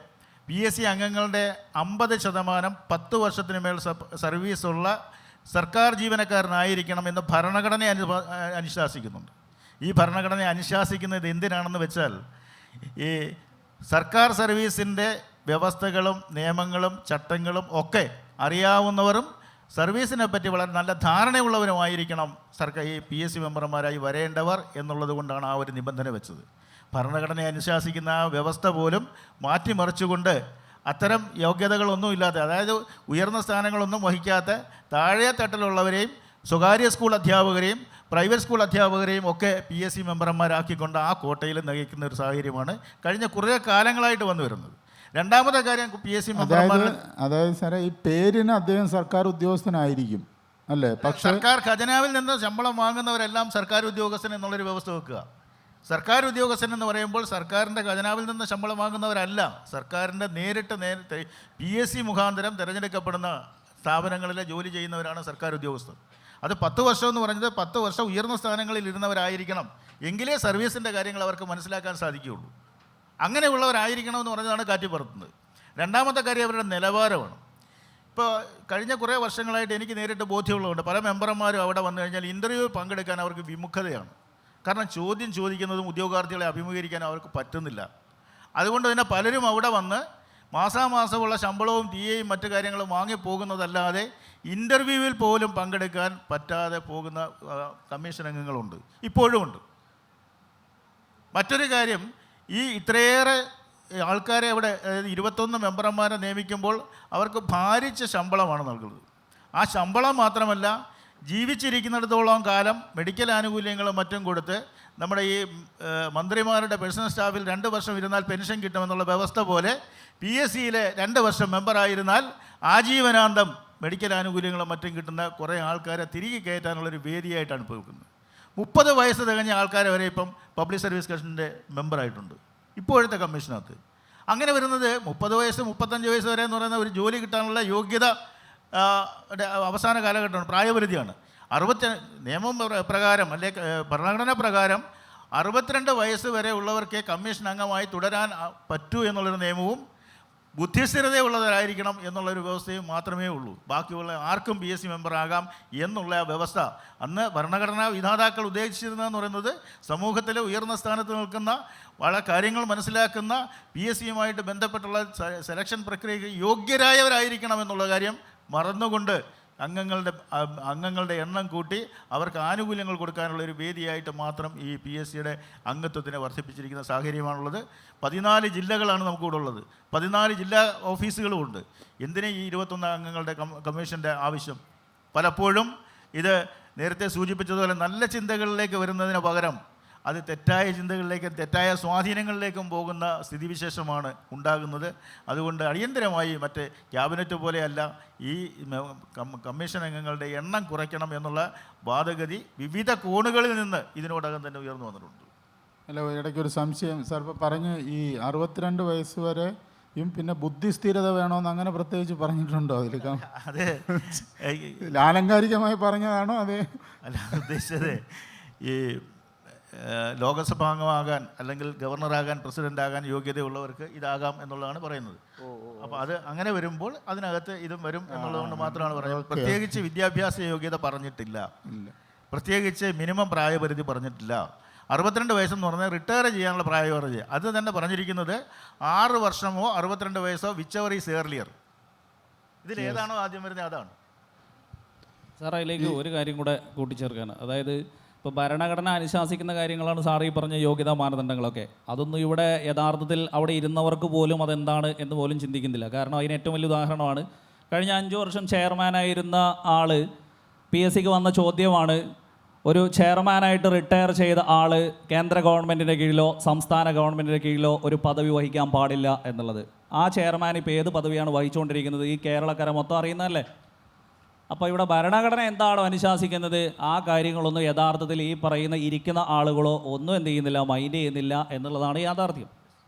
PSC അംഗങ്ങളുടെ 50% 10 വർഷത്തിന് മേൽ സർവീസുള്ള സർക്കാർ ജീവനക്കാരനായിരിക്കണം എന്ന് ഭരണഘടന അനുശാസിക്കുന്നുണ്ട്. ഈ ഭരണഘടന അനുശാസിക്കുന്നത് എന്തിനാണെന്ന് വെച്ചാൽ, ഈ സർക്കാർ സർവീസിൻ്റെ വ്യവസ്ഥകളും നിയമങ്ങളും ചട്ടങ്ങളും ഒക്കെ അറിയാവുന്നവരും സർവീസിനെ പറ്റി വളരെ നല്ല ധാരണയുള്ളവരുമായിരിക്കണം ഈ PSC മെമ്പർമാരായി വരേണ്ടവർ എന്നുള്ളത് കൊണ്ടാണ് ആ ഒരു നിബന്ധന വെച്ചത്. ഭരണഘടന അനുശാസിക്കുന്ന ആ വ്യവസ്ഥ പോലും മാറ്റിമറിച്ചുകൊണ്ട് അത്തരം യോഗ്യതകളൊന്നും ഇല്ലാത്ത, അതായത് ഉയർന്ന സ്ഥാനങ്ങളൊന്നും വഹിക്കാത്ത താഴെ തട്ടിലുള്ളവരെയും സ്വകാര്യ സ്കൂൾ അധ്യാപകരെയും പ്രൈവറ്റ് സ്കൂൾ അധ്യാപകരെയും ഒക്കെ PSC മെമ്പർമാരാക്കിക്കൊണ്ട് ആ കോട്ടയിൽ നയിക്കുന്ന ഒരു സാഹചര്യമാണ് കഴിഞ്ഞ കുറേ കാലങ്ങളായിട്ട് വന്നു വരുന്നത്. രണ്ടാമത്തെ കാര്യം PSC മെമ്പർമാർ, അതായത് സാറേ ഈ പേരിന് അദ്ദേഹം സർക്കാർ ഉദ്യോഗസ്ഥനായിരിക്കും അല്ലേ, പക്ഷേ സർക്കാർ ഖജനാവിൽ നിന്ന് ശമ്പളം വാങ്ങുന്നവരെല്ലാം സർക്കാർ ഉദ്യോഗസ്ഥൻ എന്നുള്ളൊരു വ്യവസ്ഥ വെക്കുക. സർക്കാർ ഉദ്യോഗസ്ഥൻ എന്ന് പറയുമ്പോൾ സർക്കാരിൻ്റെ ഖജനാവിൽ നിന്ന് ശമ്പളം വാങ്ങുന്നവരല്ല, സർക്കാരിൻ്റെ നേരിട്ട് PSC മുഖാന്തരം തിരഞ്ഞെടുക്കപ്പെടുന്ന സ്ഥാപനങ്ങളിലെ ജോലി ചെയ്യുന്നവരാണ് സർക്കാർ ഉദ്യോഗസ്ഥർ. അത് 10 വർഷം എന്ന് പറഞ്ഞത് 10 വർഷം ഉയർന്ന സ്ഥാനങ്ങളിൽ ഇരുന്നവരായിരിക്കണം, എങ്കിലേ സർവീസിൻ്റെ കാര്യങ്ങൾ അവർക്ക് മനസ്സിലാക്കാൻ സാധിക്കുകയുള്ളൂ. അങ്ങനെയുള്ളവരായിരിക്കണം എന്ന് പറഞ്ഞതാണ് കാറ്റിപ്പറത്തുന്നത്. രണ്ടാമത്തെ കാര്യം അവരുടെ നിലവാരമാണ്. ഇപ്പോൾ കഴിഞ്ഞ കുറേ വർഷങ്ങളായിട്ട് എനിക്ക് നേരിട്ട് ബോധ്യമുള്ളതുകൊണ്ട് പല മെമ്പർമാരും അവിടെ വന്നു കഴിഞ്ഞാൽ ഇൻ്റർവ്യൂവിൽ പങ്കെടുക്കാൻ അവർക്ക് വിമുഖതയാണ്. കാരണം ചോദ്യം ചോദിക്കുന്നതും ഉദ്യോഗാർത്ഥികളെ അഭിമുഖീകരിക്കാൻ അവർക്ക് പറ്റുന്നില്ല. അതുകൊണ്ട് തന്നെ പലരും അവിടെ വന്ന് മാസാമാസമുള്ള ശമ്പളവും ടിഎയും മറ്റു കാര്യങ്ങളും വാങ്ങിപ്പോകുന്നതല്ലാതെ ഇൻ്റർവ്യൂവിൽ പോലും പങ്കെടുക്കാൻ പറ്റാതെ പോകുന്ന കമ്മീഷൻ അംഗങ്ങളുണ്ട്, ഇപ്പോഴും ഉണ്ട്. മറ്റൊരു കാര്യം, ഈ ഇത്രയേറെ ആൾക്കാരെ അവിടെ, അതായത് 21 മെമ്പർമാരെ നിയമിക്കുമ്പോൾ അവർക്ക് ഭാരിച്ച ശമ്പളമാണ് നൽകുന്നത്. ആ ശമ്പളം മാത്രമല്ല, ജീവിച്ചിരിക്കുന്നിടത്തോളം കാലം മെഡിക്കൽ ആനുകൂല്യങ്ങളും മറ്റും കൊടുത്ത് നമ്മുടെ ഈ മന്ത്രിമാരുടെ പേഴ്സണൽ സ്റ്റാഫിൽ 2 വർഷം ഇരുന്നാൽ പെൻഷൻ കിട്ടുമെന്നുള്ള വ്യവസ്ഥ പോലെ PSCയിലെ 2 വർഷം മെമ്പറായിരുന്നാൽ ആജീവനാന്തം മെഡിക്കൽ ആനുകൂല്യങ്ങളും മറ്റും കിട്ടുന്ന കുറേ ആൾക്കാരെ തിരികെ കയറ്റാനുള്ളൊരു വേദിയായിട്ടാണ് ഇപ്പോൾ വെക്കുന്നത്. 30 വയസ്സ് തികഞ്ഞ ആൾക്കാരെ വരെ ഇപ്പം പബ്ലിക് സർവീസ് കമ്മീഷൻ്റെ മെമ്പറായിട്ടുണ്ട് ഇപ്പോഴത്തെ കമ്മീഷനകത്ത്. അങ്ങനെ വരുന്നത് 30 വയസ്സ് 35 വയസ്സ് വരെ എന്ന് പറയുന്ന ഒരു ജോലി കിട്ടാനുള്ള യോഗ്യത അവസാന കാലഘട്ടമാണ്, പ്രായപരിധിയാണ്. നിയമം പ്രകാരം അല്ലെ ഭരണഘടന പ്രകാരം 62 വയസ്സ് വരെ ഉള്ളവർക്കേ കമ്മീഷൻ അംഗമായി തുടരാൻ പറ്റൂ എന്നുള്ളൊരു നിയമവും ബുദ്ധിസ്ഥിരതയുള്ളവരായിരിക്കണം എന്നുള്ളൊരു വ്യവസ്ഥയും മാത്രമേ ഉള്ളൂ. ബാക്കിയുള്ള ആർക്കും PSC മെമ്പറാകാം എന്നുള്ള വ്യവസ്ഥ അന്ന് ഭരണഘടനാ വിധാതാക്കൾ ഉദ്ദേശിച്ചിരുന്നതെന്ന് പറയുന്നത് സമൂഹത്തിലെ ഉയർന്ന സ്ഥാനത്ത് നിൽക്കുന്ന വളരെ കാര്യങ്ങൾ മനസ്സിലാക്കുന്ന PSCയുമായിട്ട് ബന്ധപ്പെട്ടുള്ള സെലക്ഷൻ പ്രക്രിയയ്ക്ക് യോഗ്യരായവരായിരിക്കണം എന്നുള്ള കാര്യം മറന്നുകൊണ്ട് അംഗങ്ങളുടെ എണ്ണം കൂട്ടി അവർക്ക് ആനുകൂല്യങ്ങൾ കൊടുക്കാനുള്ള ഒരു വേദിയായിട്ട് മാത്രം ഈ PSCയുടെ അംഗത്വത്തിനെ വർദ്ധിപ്പിച്ചിരിക്കുന്ന സാഹചര്യമാണുള്ളത്. 14 ജില്ലകളാണ് നമുക്കിവിടെ ഉള്ളത്, 14 ജില്ലാ ഓഫീസുകളുമുണ്ട്. എന്തിനാ ഈ 21 അംഗങ്ങളുടെ കമ്മീഷൻ്റെ ആവശ്യം? പലപ്പോഴും ഇത് നേരത്തെ സൂചിപ്പിച്ചതുപോലെ നല്ല ചിന്തകളിലേക്ക് വരുന്നതിന് പകരം അത് തെറ്റായ ചിന്തകളിലേക്കും തെറ്റായ സ്വാധീനങ്ങളിലേക്കും പോകുന്ന സ്ഥിതിവിശേഷമാണ് ഉണ്ടാകുന്നത്. അതുകൊണ്ട് അടിയന്തരമായി മറ്റേ ക്യാബിനറ്റ് പോലെയല്ല ഈ കമ്മീഷൻ അംഗങ്ങളുടെ എണ്ണം കുറയ്ക്കണം എന്നുള്ള വാദഗതി വിവിധ കോണുകളിൽ നിന്ന് ഇതിനോടകം തന്നെ ഉയർന്നു വന്നിട്ടുണ്ട്. അല്ല, ഇടയ്ക്കൊരു സംശയം സാർ ഇപ്പോൾ പറഞ്ഞു, ഈ 62 വയസ്സ് വരെയും പിന്നെ ബുദ്ധിസ്ഥിരത വേണമെന്ന് അങ്ങനെ പ്രത്യേകിച്ച് പറഞ്ഞിട്ടുണ്ടോ അതിൽ? അതെ, ആലങ്കാരികമായി പറഞ്ഞതാണോ? അതെ, അല്ല ഉദ്ദേശിച്ചത് ഈ ലോകസഭാംഗമാകാൻ അല്ലെങ്കിൽ ഗവർണറാകാൻ പ്രസിഡൻ്റാകാൻ യോഗ്യതയുള്ളവർക്ക് ഇതാകാം എന്നുള്ളതാണ് പറയുന്നത്. അപ്പോൾ അത് അങ്ങനെ വരുമ്പോൾ അതിനകത്ത് ഇതും വരും എന്നുള്ളതുകൊണ്ട് മാത്രമാണ് പറയുന്നത്. പ്രത്യേകിച്ച് വിദ്യാഭ്യാസ യോഗ്യത പറഞ്ഞിട്ടില്ല, പ്രത്യേകിച്ച് മിനിമം പ്രായപരിധി പറഞ്ഞിട്ടില്ല. 62 വയസ്സെന്ന് പറഞ്ഞാൽ റിട്ടയർ ചെയ്യാനുള്ള പ്രായപരിധി അത് തന്നെ പറഞ്ഞിരിക്കുന്നത് 6 വർഷമോ 62 വയസ്സോ വിച്ചവർ ഈസ് ഏർലിയർ. ഇതിലേതാണോ ആദ്യം വരുന്നത് അതാണ്. സാർ അതിലേക്ക് ഒരു കാര്യം കൂടെ കൂട്ടിച്ചേർക്കാണ്. അതായത് ഇപ്പോൾ ഭരണഘടന അനുശാസിക്കുന്ന കാര്യങ്ങളാണ് സാർ ഈ പറഞ്ഞ യോഗ്യതാ മാനദണ്ഡങ്ങളൊക്കെ. അതൊന്നും ഇവിടെ യഥാർത്ഥത്തിൽ അവിടെ ഇരുന്നവർക്ക് പോലും അതെന്താണ് എന്ന് പോലും ചിന്തിക്കുന്നില്ല. കാരണം അതിന് ഏറ്റവും വലിയ ഉദാഹരണമാണ് കഴിഞ്ഞ 5 വർഷം ചെയർമാനായിരുന്ന ആൾ PSCക്ക് വന്ന ചോദ്യമാണ്, ഒരു ചെയർമാനായിട്ട് റിട്ടയർ ചെയ്ത ആൾ കേന്ദ്ര ഗവൺമെൻറ്റിൻ്റെ കീഴിലോ സംസ്ഥാന ഗവൺമെൻറ്റിൻ്റെ കീഴിലോ ഒരു പദവി വഹിക്കാൻ പാടില്ല എന്നുള്ളത്. ആ ചെയർമാൻ ഇപ്പോൾ ഏത് പദവിയാണ് വഹിച്ചുകൊണ്ടിരിക്കുന്നത്? ഈ കേരളക്കര മൊത്തം അറിയുന്നതല്ലേ. അപ്പോൾ ഇവിടെ ഭരണഘടന എന്താണോ അനുശാസിക്കുന്നത് ആ കാര്യങ്ങളൊന്നും യഥാർത്ഥത്തിൽ ഈ പറയുന്ന ഇരിക്കുന്ന ആളുകളോ ഒന്നും എന്ത് ചെയ്യുന്നില്ല, മൈൻഡ് ചെയ്യുന്നില്ല എന്നുള്ളതാണ് യാഥാർത്ഥ്യം.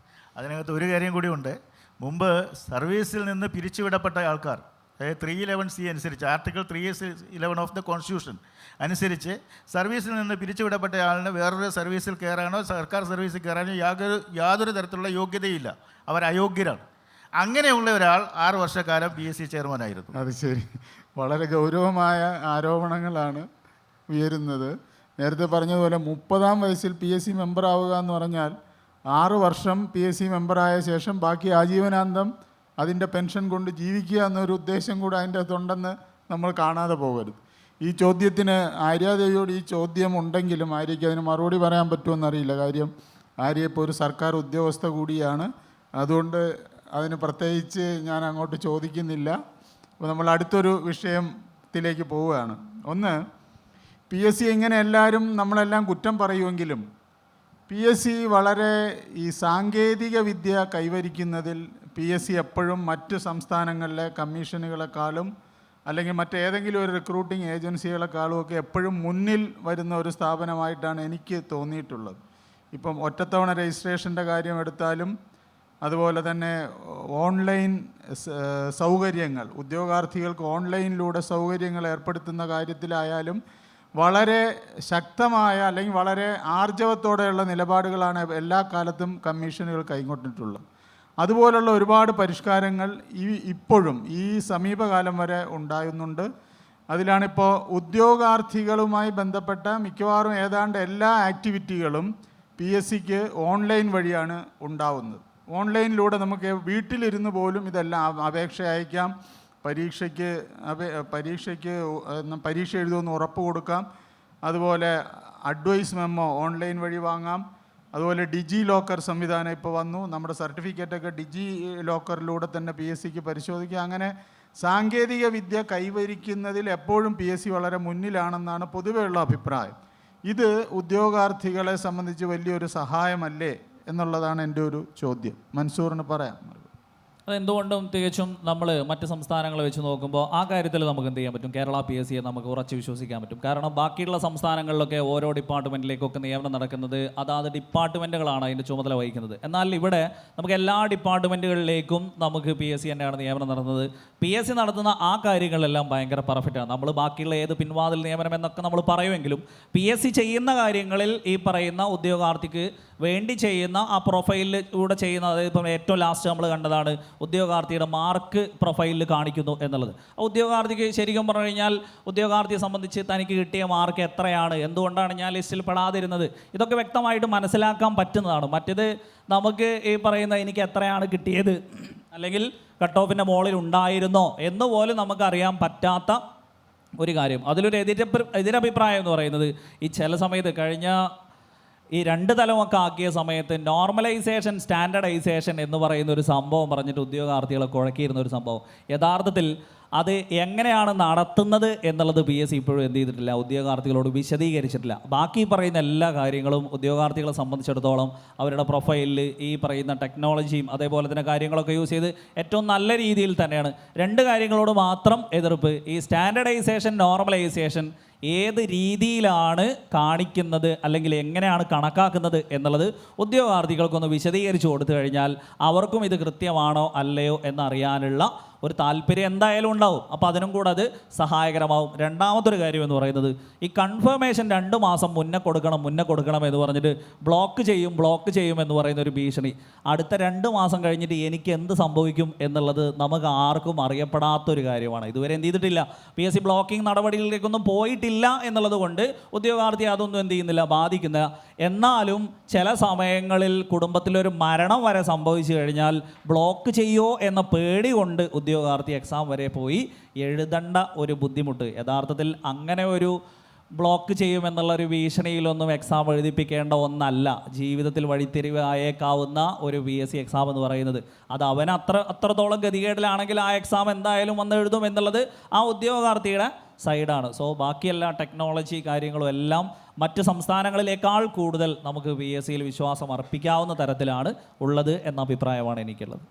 അതിനകത്ത് ഒരു കാര്യം കൂടിയുണ്ട്. മുമ്പ് സർവീസിൽ നിന്ന് പിരിച്ചുവിടപ്പെട്ട ആൾക്കാർ, അതായത് 311C അനുസരിച്ച് ആർട്ടിക്കിൾ 311 ഓഫ് ദ കോൺസ്റ്റിറ്റ്യൂഷൻ അനുസരിച്ച് സർവീസിൽ നിന്ന് പിരിച്ചുവിടപ്പെട്ട ആളിന് വേറൊരു സർവീസിൽ കയറാനോ സർക്കാർ സർവീസിൽ കയറാനോ യാതൊരു തരത്തിലുള്ള യോഗ്യതയില്ല, അവർ അയോഗ്യരാണ്. അങ്ങനെയുള്ള ഒരാൾ 6 വർഷക്കാലം PSC ചെയർമാനായിരുന്നു. അത് ശരി, വളരെ ഗൗരവമായ ആരോപണങ്ങളാണ് ഉയരുന്നത്. നേരത്തെ പറഞ്ഞതുപോലെ 30-ാം വയസ്സിൽ PSC മെമ്പറാവുക എന്ന് പറഞ്ഞാൽ 6 വർഷം PSC മെമ്പറായ ശേഷം ബാക്കി ആജീവനാന്തം അതിൻ്റെ പെൻഷൻ കൊണ്ട് ജീവിക്കുക എന്നൊരു ഉദ്ദേശം കൂടെ അതിൻ്റെ അകത്തുണ്ടെന്ന് നമ്മൾ കാണാതെ പോകരുത്. ഈ ചോദ്യത്തിന് ആര്യാദേവിയോട് ഈ ചോദ്യം ഉണ്ടെങ്കിലും ആര്യയ്ക്ക് അതിന് മറുപടി പറയാൻ പറ്റുമെന്നറിയില്ല. കാര്യം ആര്യ ഇപ്പോൾ ഒരു സർക്കാർ ഉദ്യോഗസ്ഥ കൂടിയാണ്. അതുകൊണ്ട് അതിന് പ്രത്യേകിച്ച് ഞാൻ അങ്ങോട്ട് ചോദിക്കുന്നില്ല. അപ്പോൾ നമ്മൾ അടുത്തൊരു വിഷയത്തിലേക്ക് പോവുകയാണ്. ഒന്ന്, PSC ഇങ്ങനെ എല്ലാവരും നമ്മളെല്ലാം കുറ്റം പറയുമെങ്കിലും PSC വളരെ ഈ സാങ്കേതിക വിദ്യ കൈവരിക്കുന്നതിൽ PSC എപ്പോഴും മറ്റ് സംസ്ഥാനങ്ങളിലെ കമ്മീഷനുകളെക്കാളും അല്ലെങ്കിൽ മറ്റേതെങ്കിലും ഒരു റിക്രൂട്ടിംഗ് ഏജൻസികളെക്കാളും ഒക്കെ എപ്പോഴും മുന്നിൽ വരുന്ന ഒരു സ്ഥാപനമായിട്ടാണ് എനിക്ക് തോന്നിയിട്ടുള്ളത്. ഇപ്പം ഒറ്റത്തവണ രജിസ്ട്രേഷൻ്റെ കാര്യം എടുത്താലും അതുപോലെ തന്നെ ഓൺലൈൻ സൗകര്യങ്ങൾ, ഉദ്യോഗാർത്ഥികൾക്ക് ഓൺലൈനിലൂടെ സൗകര്യങ്ങൾ ഏർപ്പെടുത്തുന്ന കാര്യത്തിലായാലും വളരെ ശക്തമായ അല്ലെങ്കിൽ വളരെ ആർജവത്തോടെയുള്ള നിലപാടുകളാണ് എല്ലാ കാലത്തും കമ്മീഷനുകൾ കൈക്കൊണ്ടിട്ടുള്ളത്. അതുപോലുള്ള ഒരുപാട് പരിഷ്കാരങ്ങൾ ഇപ്പോഴും ഈ സമീപകാലം വരെ ഉണ്ടാകുന്നുണ്ട്. അതിലാണിപ്പോൾ ഉദ്യോഗാർത്ഥികളുമായി ബന്ധപ്പെട്ട മിക്കവാറും ഏതാണ്ട് എല്ലാ ആക്ടിവിറ്റികളും PSCക്ക് ഓൺലൈൻ വഴിയാണ് ഉണ്ടാവുന്നത്. ഓൺലൈനിലൂടെ നമുക്ക് വീട്ടിലിരുന്ന് പോലും ഇതെല്ലാം അപേക്ഷ അയക്കാം, പരീക്ഷ എഴുതുമെന്ന് ഉറപ്പ് കൊടുക്കാം, അതുപോലെ അഡ്വൈസ് മെമ്മോ ഓൺലൈൻ വഴി വാങ്ങാം, അതുപോലെ ഡിജി ലോക്കർ സംവിധാനം ഇപ്പോൾ വന്നു. നമ്മുടെ സർട്ടിഫിക്കറ്റൊക്കെ ഡിജി ലോക്കറിലൂടെ തന്നെ PSCക്ക് പരിശോധിക്കാം. അങ്ങനെ സാങ്കേതിക വിദ്യ കൈവരിക്കുന്നതിൽ എപ്പോഴും PSC വളരെ മുന്നിലാണെന്നാണ് പൊതുവെയുള്ള അഭിപ്രായം. ഇത് ഉദ്യോഗാർത്ഥികളെ സംബന്ധിച്ച് വലിയൊരു സഹായമല്ലേ എന്നുള്ളതാണ് എൻ്റെ ഒരു ചോദ്യം. മൻസൂറിന് പറയാം. അതെന്തുകൊണ്ടും തികച്ചും നമ്മൾ മറ്റ് സംസ്ഥാനങ്ങളെ വെച്ച് നോക്കുമ്പോൾ ആ കാര്യത്തിൽ നമുക്ക് എന്ത് ചെയ്യാൻ പറ്റും? കേരള PSCയെ നമുക്ക് ഉറച്ച് വിശ്വസിക്കാൻ പറ്റും. കാരണം ബാക്കിയുള്ള സംസ്ഥാനങ്ങളിലൊക്കെ ഓരോ ഡിപ്പാർട്ട്മെൻറ്റിലേക്കൊക്കെ നിയമനം നടക്കുന്നത് അതാത് ഡിപ്പാർട്ട്മെൻറ്റുകളാണ് അതിൻ്റെ ചുമതല വഹിക്കുന്നത്. എന്നാൽ ഇവിടെ നമുക്ക് എല്ലാ ഡിപ്പാർട്ട്മെൻറ്റുകളിലേക്കും നമുക്ക് PSC തന്നെയാണ് നിയമനം നടത്തുന്നത്. PSC നടത്തുന്ന ആ കാര്യങ്ങളെല്ലാം ഭയങ്കര പെർഫെക്റ്റാണ്. നമ്മൾ ബാക്കിയുള്ള ഏത് പിൻവാതിൽ നിയമനം എന്നൊക്കെ നമ്മൾ പറയുമെങ്കിലും PSC ചെയ്യുന്ന കാര്യങ്ങളിൽ ഈ പറയുന്ന ഉദ്യോഗാർത്ഥിക്ക് വേണ്ടി ചെയ്യുന്ന ആ പ്രൊഫൈലിലൂടെ ചെയ്യുന്ന, അതായത് ഇപ്പം ഏറ്റവും ലാസ്റ്റ് നമ്മൾ കണ്ടതാണ് ഉദ്യോഗാർത്ഥിയുടെ മാർക്ക് പ്രൊഫൈലിൽ കാണിക്കുന്നു എന്നുള്ളത്. ആ ഉദ്യോഗാർത്ഥിക്ക് ശരിക്കും പറഞ്ഞു കഴിഞ്ഞാൽ ഉദ്യോഗാർത്ഥിയെ സംബന്ധിച്ച് തനിക്ക് കിട്ടിയ മാർക്ക് എത്രയാണ്, എന്തുകൊണ്ടാണ് ഞാൻ ലിസ്റ്റിൽ പെടാതിരുന്നത്, ഇതൊക്കെ വ്യക്തമായിട്ട് മനസ്സിലാക്കാൻ പറ്റുന്നതാണ്. മറ്റേത് നമുക്ക് ഈ പറയുന്ന എനിക്ക് എത്രയാണ് കിട്ടിയത് അല്ലെങ്കിൽ കട്ട് ഓഫിൻ്റെ മുകളിൽ ഉണ്ടായിരുന്നോ എന്ന് പോലും നമുക്കറിയാൻ പറ്റാത്ത ഒരു കാര്യം. അതിലൊരു എതിരഭിപ്രായം എന്ന് പറയുന്നത് ഈ ചില സമയത്ത് കഴിഞ്ഞ ഈ 2 തലമൊക്കെ ആക്കിയ സമയത്ത് നോർമലൈസേഷൻ, സ്റ്റാൻഡർഡൈസേഷൻ എന്ന് പറയുന്ന ഒരു സംഭവം പറഞ്ഞിട്ട് ഉദ്യോഗാർത്ഥികളെ കുഴക്കിയിരുന്ന ഒരു സംഭവം. യഥാർത്ഥത്തിൽ അത് എങ്ങനെയാണ് നടത്തുന്നത് എന്നുള്ളത് PSC ഇപ്പോഴും എന്ത് ചെയ്തിട്ടില്ല, ഉദ്യോഗാർത്ഥികളോട് വിശദീകരിച്ചിട്ടില്ല. ബാക്കി പറയുന്ന എല്ലാ കാര്യങ്ങളും ഉദ്യോഗാർത്ഥികളെ സംബന്ധിച്ചിടത്തോളം അവരുടെ പ്രൊഫൈലിൽ ഈ പറയുന്ന ടെക്നോളജിയും അതേപോലെ തന്നെ കാര്യങ്ങളൊക്കെ യൂസ് ചെയ്ത് ഏറ്റവും നല്ല രീതിയിൽ തന്നെയാണ്. 2 കാര്യങ്ങളോട് മാത്രം എതിർപ്പ്, ഈ സ്റ്റാൻഡർഡൈസേഷൻ, നോർമലൈസേഷൻ ഏത് രീതിയിലാണ് കാണിക്കുന്നത് അല്ലെങ്കിൽ എങ്ങനെയാണ് കണക്കാക്കുന്നത് എന്നുള്ളത് ഉദ്യോഗാർത്ഥികൾക്കൊന്ന് വിശദീകരിച്ച് കൊടുത്തു കഴിഞ്ഞാൽ അവർക്കും ഇത് കൃത്യമാണോ അല്ലയോ എന്നറിയാനുള്ള ഒരു താല്പര്യം എന്തായാലും ഉണ്ടാവും. അപ്പോൾ അതിനും കൂടെ അത് സഹായകരമാവും. രണ്ടാമതൊരു കാര്യം എന്ന് പറയുന്നത് ഈ കൺഫർമേഷൻ 2 മാസം മുന്നേ കൊടുക്കണം എന്ന് പറഞ്ഞിട്ട് ബ്ലോക്ക് ചെയ്യും എന്ന് പറയുന്ന ഒരു ഭീഷണി. അടുത്ത 2 മാസം കഴിഞ്ഞിട്ട് എനിക്ക് എന്ത് സംഭവിക്കും എന്നുള്ളത് നമുക്ക് ആർക്കും അറിയപ്പെടാത്തൊരു കാര്യമാണ്. ഇതുവരെ എന്ത് ചെയ്തിട്ടില്ല, PSC ബ്ലോക്കിംഗ് നടപടികളിലേക്കൊന്നും പോയിട്ടില്ല എന്നുള്ളത് കൊണ്ട് ഉദ്യോഗാർത്ഥി അതൊന്നും എന്ത് ചെയ്യുന്നില്ല, ബാധിക്കുന്നില്ല. എന്നാലും ചില സമയങ്ങളിൽ കുടുംബത്തിലൊരു മരണം വരെ സംഭവിച്ചു കഴിഞ്ഞാൽ ബ്ലോക്ക് ചെയ്യോ എന്ന പേടി കൊണ്ട് ഉദ്യോഗാർത്ഥി എക്സാം വരെ പോയി എഴുതേണ്ട ഒരു ബുദ്ധിമുട്ട്. യഥാർത്ഥത്തിൽ അങ്ങനെ ഒരു ബ്ലോക്ക് ചെയ്യുമെന്നുള്ളൊരു ഭീഷണിയിലൊന്നും എക്സാം എഴുതിപ്പിക്കേണ്ട ഒന്നല്ല. ജീവിതത്തിൽ വഴിത്തിരിവ് ആയേക്കാവുന്ന ഒരു PSC എക്സാം എന്ന് പറയുന്നത് അത് അവൻ അത്രത്തോളം ഗതികേടിലാണെങ്കിൽ ആ എക്സാം എന്തായാലും വന്ന് എഴുതും എന്നുള്ളത് ആ ഉദ്യോഗാർത്ഥിയുടെ സൈഡാണ്. സോ ബാക്കിയെല്ലാ ടെക്നോളജി കാര്യങ്ങളും എല്ലാം മറ്റ് സംസ്ഥാനങ്ങളിലേക്കാൾ കൂടുതൽ നമുക്ക് PSCയിൽ വിശ്വാസം അർപ്പിക്കാവുന്ന തരത്തിലാണ് ഉള്ളത് എന്ന അഭിപ്രായമാണ് എനിക്കുള്ളത്.